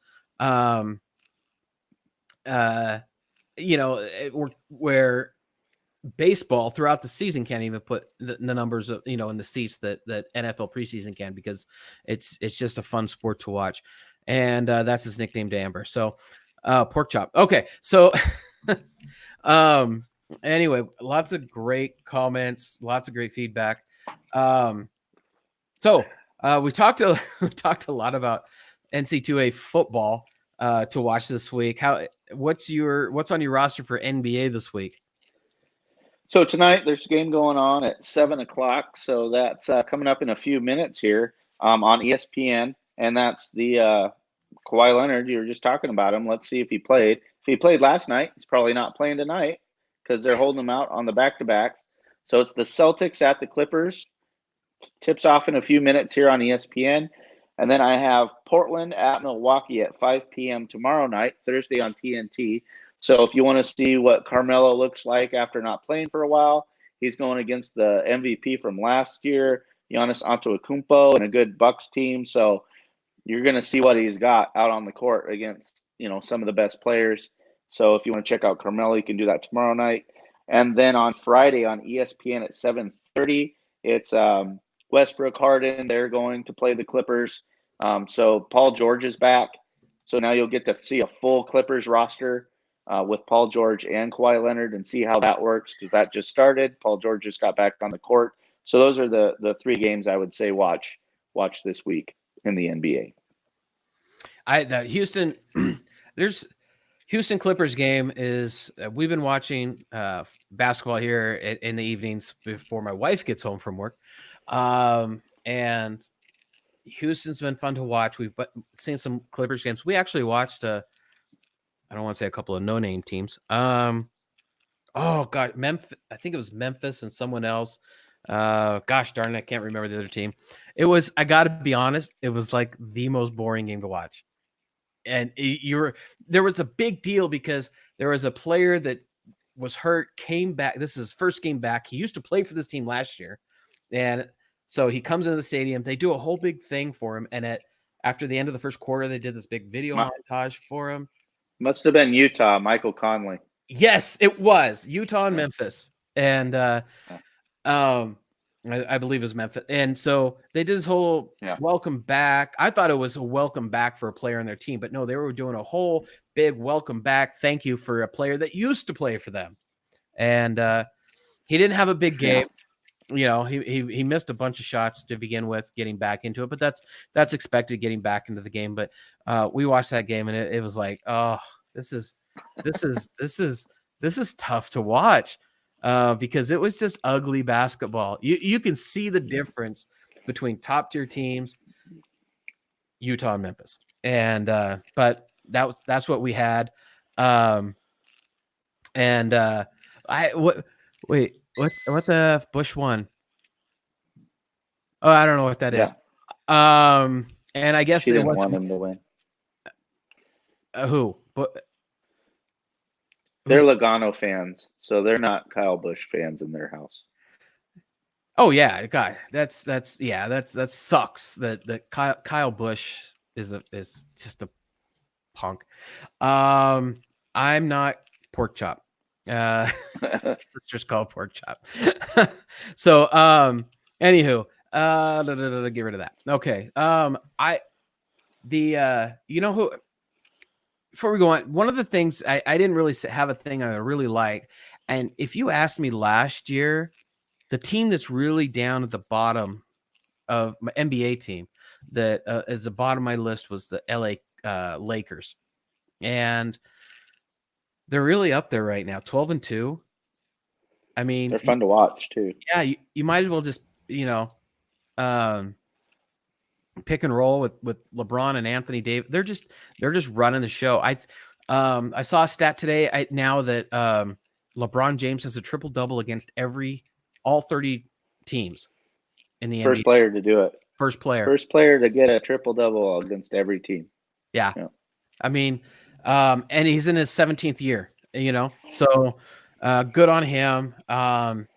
Where baseball throughout the season can't even put the numbers of, in the seats that NFL preseason can, because it's just a fun sport to watch. And that's his nickname to Amber. So pork chop. Okay. So anyway, lots of great comments, lots of great feedback. So we talked a lot about NC2A football to watch this week. What's on your roster for NBA this week?
So tonight there's a game going on at 7:00. So that's coming up in a few minutes here on ESPN, and that's the Kawhi Leonard. You were just talking about him. Let's see if he played. If he played last night, he's probably not playing tonight because they're holding him out on the back-to-backs. So it's the Celtics at the Clippers. Tips off in a few minutes here on ESPN. And then I have Portland at Milwaukee at 5 p.m. tomorrow night, Thursday on TNT. So if you want to see what Carmelo looks like after not playing for a while, he's going against the MVP from last year, Giannis Antetokounmpo, and a good Bucks team. So you're going to see what he's got out on the court against, some of the best players. So if you want to check out Carmelo, you can do that tomorrow night. And then on Friday on ESPN at 7:30, it's Westbrook, Harden. They're going to play the Clippers. So Paul George is back. So now you'll get to see a full Clippers roster with Paul George and Kawhi Leonard and see how that works, because that just started. Paul George just got back on the court. So those are the 3 games I would say watch this week in the NBA.
There's Houston Clippers game is we've been watching basketball here in the evenings before my wife gets home from work. And Houston's been fun to watch. We've seen some Clippers games. We actually watched I don't want to say a couple of no-name teams. Memphis. I think it was Memphis and someone else. Gosh darn it, I can't remember the other team. I gotta be honest, it was like the most boring game to watch. And there was a big deal because there was a player that was hurt, came back. This is his first game back. He used to play for this team last year. And so he comes into the stadium. They do a whole big thing for him. And after the end of the first quarter, they did this big video montage for him.
Must have been Utah, Michael Conley.
Yes, it was Utah and
Yeah.
Memphis, and I believe it was Memphis. And so they did this whole welcome back. I thought it was a welcome back for a player on their team, but no, they were doing a whole big welcome back. Thank you for a player that used to play for them. And he didn't have a big game. You know, he missed a bunch of shots to begin with, getting back into it, but that's expected, getting back into the game. But we watched that game, and it was like, oh, this is tough to watch because it was just ugly basketball. You can see the difference between top tier teams, Utah and Memphis, and but that's what we had. And what the Bush won? Oh, I don't know what that is. And I guess
she didn't want him to win.
Who? But
they're Logano fans, so they're not Kyle Busch fans in their house.
Oh yeah, God, that sucks. That Kyle Busch is just a punk. I'm not pork chop. Sister's called pork chop. So anywho, get rid of that. Okay. You know who, before we go on, one of the things I didn't really have a thing I really like, and if you asked me last year, the team that's really down at the bottom of my NBA team that is the bottom of my list was the LA Lakers, and they're really up there right now, 12-2. I mean,
they're fun to watch too.
Yeah, you might as well just pick and roll with LeBron and Anthony Davis. They're just running the show. I saw a stat today now that LeBron James has a triple double against all 30 teams in the
first
NBA.
Player to do it.
First player to
get a triple double against every team.
Yeah. I mean, and he's in his 17th year. You know, so good on him. And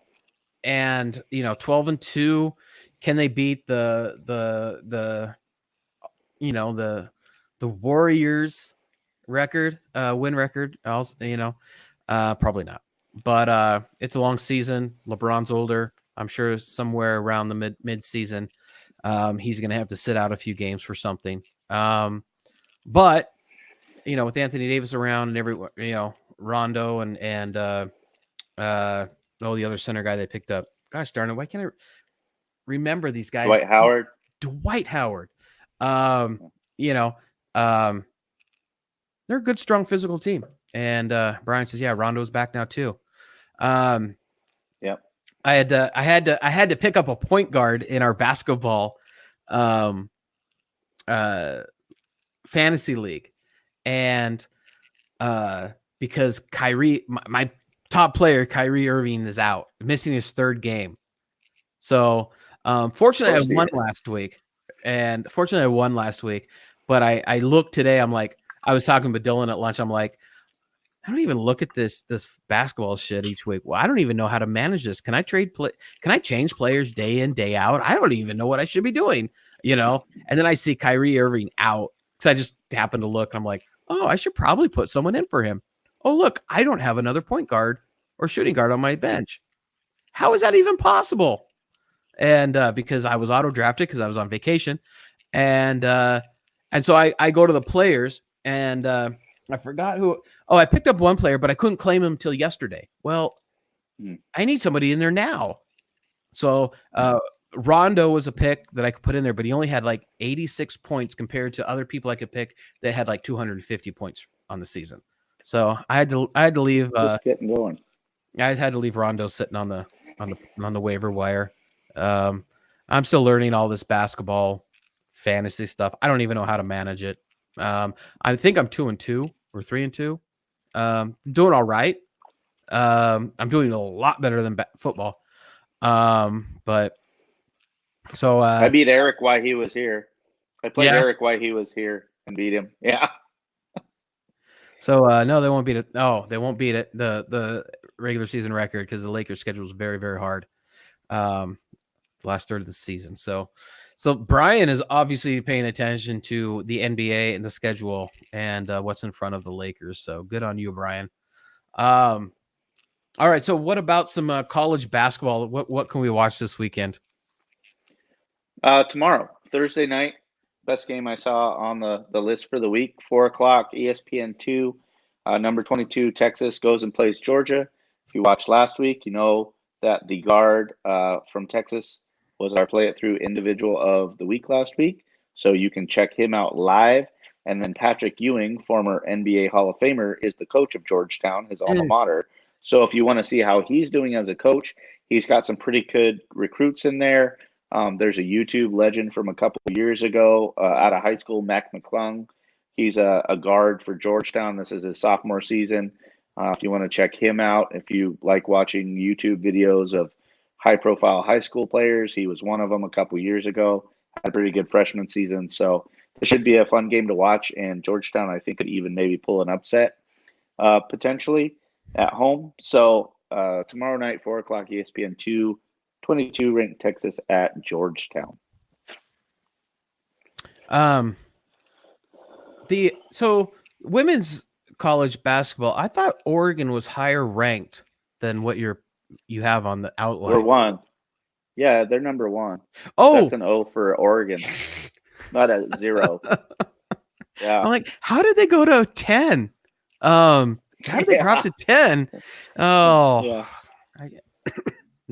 12-2. Can they beat the Warriors record, win record? Also, probably not. But it's a long season. LeBron's older. I'm sure somewhere around the mid season, he's going to have to sit out a few games for something. But with Anthony Davis around and everyone, Rondo and the other center guy they picked up. Gosh darn it! Why can't I remember these guys?
Dwight Howard.
They're a good, strong, physical team. And Brian says, "Yeah, Rondo's back now too."
Yep.
I had to pick up a point guard in our basketball fantasy league, and because Kyrie, my top player, Kyrie Irving, is out, missing his third game. So fortunately I won last week. But I looked today, I'm like, I was talking with Dylan at lunch, I'm like, I don't even look at this basketball shit each week. Well, I don't even know how to manage this. Can I change players day in, day out? I don't even know what I should be doing, And then I see Kyrie Irving out. So I just happened to look, and I'm like, oh, I should probably put someone in for him. Oh, look, I don't have another point guard or shooting guard on my bench. How is that even possible? And because I was auto drafted because I was on vacation, and so I go to the players, and I forgot who. Oh, I picked up one player, but I couldn't claim him until yesterday. Well, I need somebody in there now. So Rondo was a pick that I could put in there, but he only had like 86 points compared to other people I could pick that had like 250 points on the season. So I had to leave.
Just getting going.
I had to leave Rondo sitting on the waiver wire. I'm still learning all this basketball fantasy stuff. I don't even know how to manage it. I think I'm 2-2 or 3-2. Doing all right. I'm doing a lot better than football. But so
I beat Eric while he was here. I played Eric while he was here and beat him. Yeah.
So no, they won't beat it. Oh, they won't beat it. The regular season record, because the Lakers' schedule is very, very hard. The last third of the season. So Brian is obviously paying attention to the NBA and the schedule and what's in front of the Lakers. So good on you, Brian. All right. So what about some college basketball? What can we watch this weekend?
Tomorrow, Thursday night, best game I saw on the list for the week, 4 o'clock, ESPN2. Number 22, Texas goes and plays Georgia. If you watched last week, you know that the guard from Texas was our play it through individual of the week last week. So you can check him out live. And then Patrick Ewing, former NBA Hall of Famer, is the coach of Georgetown, his alma mater. So if you want to see how he's doing as a coach, he's got some pretty good recruits in there. There's a YouTube legend from a couple of years ago out of high school, Mac McClung. He's a guard for Georgetown. This is his sophomore season. If you want to check him out, if you like watching YouTube videos of high-profile high school players, he was one of them a couple of years ago. Had a pretty good freshman season. So this should be a fun game to watch. And Georgetown, I think, could even maybe pull an upset potentially at home. So tomorrow night, 4 o'clock, ESPN2. 22 ranked Texas at Georgetown.
So women's college basketball, I thought Oregon was higher ranked than what you have on the outline.
We're one. Yeah, they're number one.
Oh,
that's an O for Oregon, not a 0. Yeah,
I'm like, how did they go to 10? How did they drop to 10? Oh, yeah.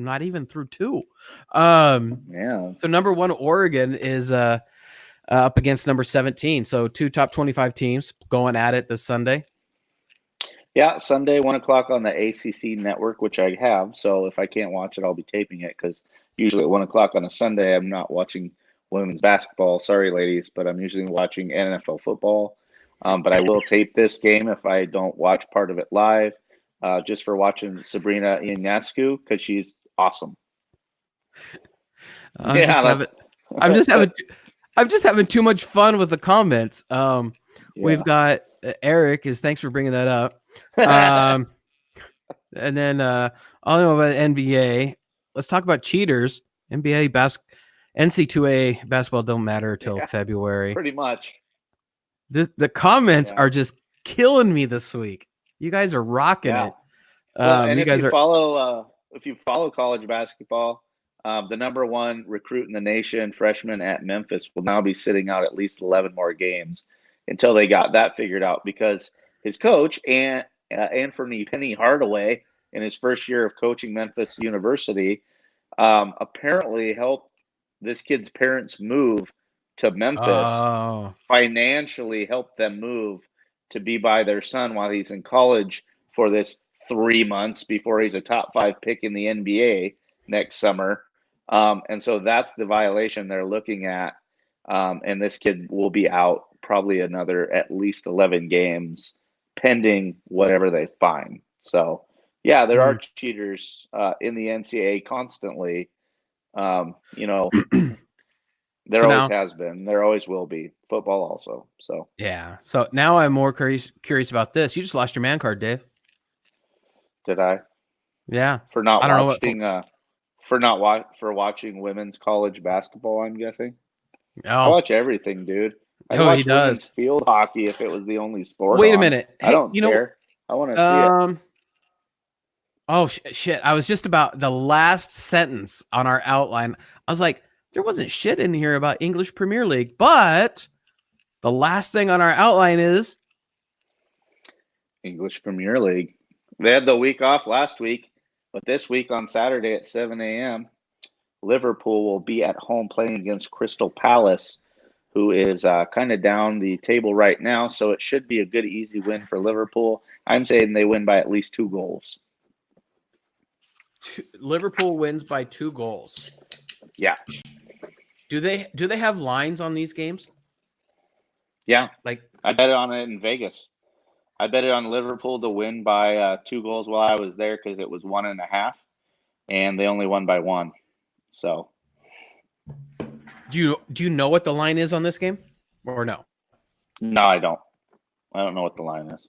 Not even through 2.
Yeah.
So number 1 Oregon is up against number 17. So 2 top 25 teams going at it this Sunday.
Yeah, Sunday 1 o'clock on the ACC network, which I have. So if I can't watch it, I'll be taping it because usually at 1 o'clock on a Sunday, I'm not watching women's basketball. Sorry, ladies, but I'm usually watching NFL football. But I will tape this game if I don't watch part of it live, just for watching Sabrina Ionescu because she's awesome.
I'm just having too much fun with the comments. We've got Eric thanks for bringing that up. And then I don't know about NBA. Let's talk about cheaters. NC2A basketball don't matter till February.
Pretty much.
The comments are just killing me this week. You guys are rocking it.
Well, and if you follow college basketball, the number 1 recruit in the nation, freshman at Memphis, will now be sitting out at least 11 more games until they got that figured out because his coach, Anthony Penny Hardaway, in his first year of coaching Memphis University, apparently helped this kid's parents move to Memphis, financially helped them move to be by their son while he's in college for this 3 months before he's a top 5 pick in the NBA next summer. And so that's the violation they're looking at. And this kid will be out probably another at least 11 games pending whatever they find. So, yeah, there are cheaters in the NCAA constantly. There always has been. There always will be. Football also. So
yeah. So now I'm more curious about this. You just lost your man card, Dave.
Did I?
Yeah.
For not watching for watching women's college basketball, I'm guessing.
Oh.
I watch everything, dude. I'd watch women's field hockey if it was the only sport.
Wait a minute.
I don't care. I want to see it.
Oh, shit. I was just about the last sentence on our outline. I was like, there wasn't shit in here about English Premier League, but the last thing on our outline is
English Premier League. They had the week off last week, but this week on Saturday at 7 a.m., Liverpool will be at home playing against Crystal Palace, who is kind of down the table right now. So it should be a good, easy win for Liverpool. I'm saying they win by at least 2 goals.
Liverpool wins by 2 goals.
Yeah.
Do they have lines on these games?
Yeah.
Like
I bet on it in Vegas. I bet it on Liverpool to win by 2 goals while I was there because it was 1.5, and they only won by 1. So,
do you know what the line is on this game, or no?
No, I don't. I don't know what the line is.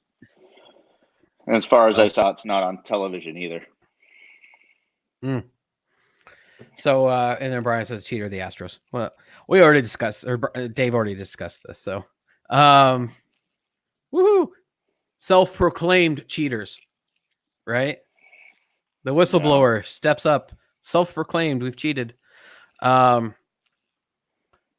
And as far as I saw, it's not on television either.
So, and then Brian says cheater the Astros. Well, we already discussed, or Dave already discussed this. So, woohoo! Self-proclaimed cheaters. right? The whistleblower steps up, self-proclaimed. We've cheated. So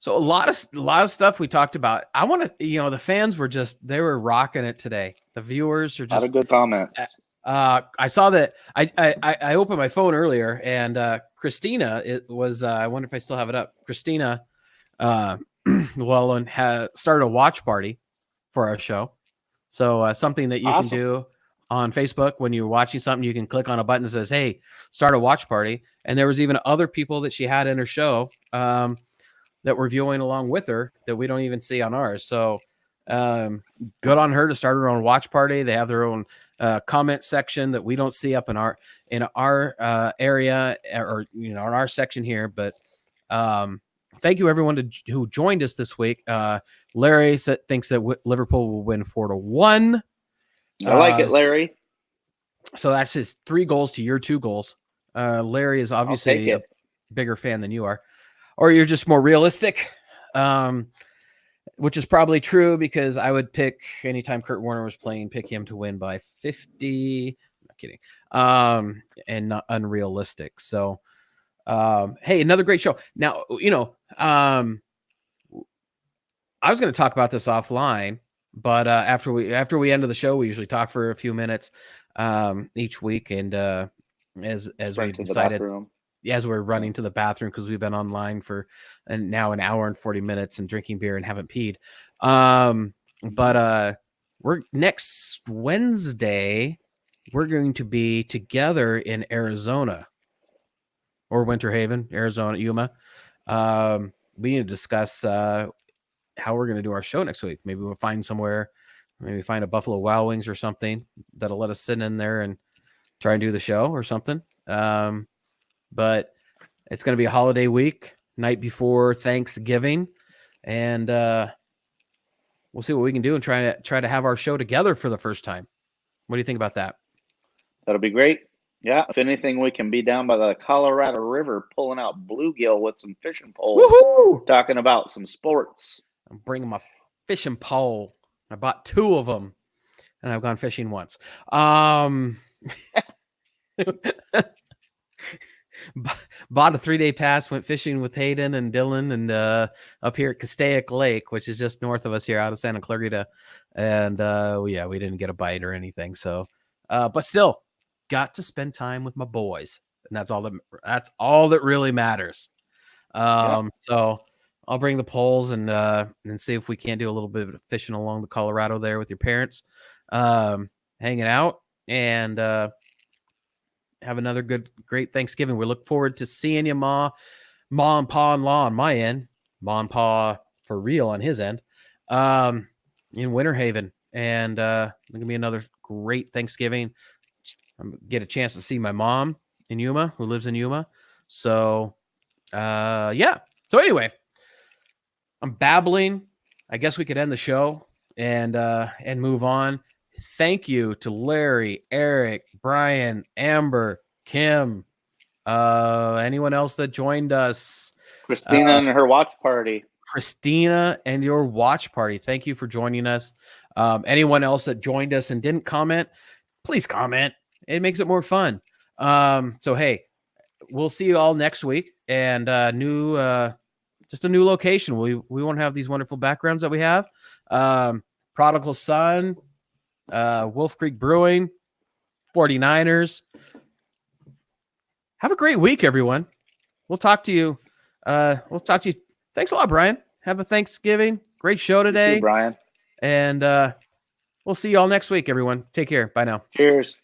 a lot of stuff we talked about. I want to, the fans were they were rocking it today. The viewers are
A lot of
just
good comments.
I saw that I opened my phone earlier and Christina, it was I wonder if I still have it up. Christina Llewellyn had started a watch party for our show. So something that you can do on Facebook when you're watching something, you can click on a button that says, "Hey, start a watch party." And there was even other people that she had in her show that were viewing along with her that we don't even see on ours. So good on her to start her own watch party. They have their own comment section that we don't see up in our area or in our section here. But thank you everyone who joined us this week. Larry thinks that Liverpool will win 4-1.
I like it, Larry.
So that's his 3 goals to your 2 goals. Larry is obviously a bigger fan than you are, or you're just more realistic, which is probably true because I would pick anytime Kurt Warner was playing, pick him to win by 50. Not kidding. And not unrealistic. So, hey, another great show. Now, I was going to talk about this offline, but after we end the show, we usually talk for a few minutes each week, and as we decided, as we're running to the bathroom because we've been online for now an hour and 40 minutes and drinking beer and haven't peed. But we're next Wednesday, we're going to be together in Arizona or Winter Haven, Arizona, Yuma. We need to discuss how we're going to do our show next week. Maybe we'll find somewhere, maybe find a Buffalo Wild Wings or something that'll let us sit in there and try and do the show or something. But it's going to be a holiday week, night before Thanksgiving, and we'll see what we can do and try to have our show together for the first time. What do you think about that?
That'll be great. Yeah, if anything, we can be down by the Colorado River pulling out bluegill with some fishing poles.
Woohoo!
Talking about some sports.
I'm bringing my fishing pole. I bought 2 of them, and I've gone fishing once. Bought a 3-day pass, went fishing with Hayden and Dylan and up here at Castaic Lake, which is just north of us here out of Santa Clarita. And we didn't get a bite or anything. So, but still got to spend time with my boys. And that's all that really matters. So I'll bring the poles and see if we can't do a little bit of fishing along the Colorado there with your parents, hanging out and have another great Thanksgiving. We look forward to seeing you, Ma and Pa and Law on my end, Ma and Pa for real on his end, in Winter Haven. And it's going to be another great Thanksgiving. Get a chance to see my mom in Yuma, who lives in Yuma. So, yeah. So anyway, I'm babbling. I guess we could end the show and move on. Thank you to Larry, Eric, Brian, Amber, Kim, anyone else that joined us.
Christina and her watch party.
Christina and your watch party. Thank you for joining us. Anyone else that joined us and didn't comment, please comment. It makes it more fun. So, hey, we'll see you all next week and just a new location. We won't have these wonderful backgrounds that we have. Prodigal Son, Wolf Creek Brewing, 49ers. Have a great week, everyone. We'll talk to you. Thanks a lot, Brian. Have a Thanksgiving. Great show today.
You too, Brian.
And we'll see you all next week, everyone. Take care. Bye now.
Cheers.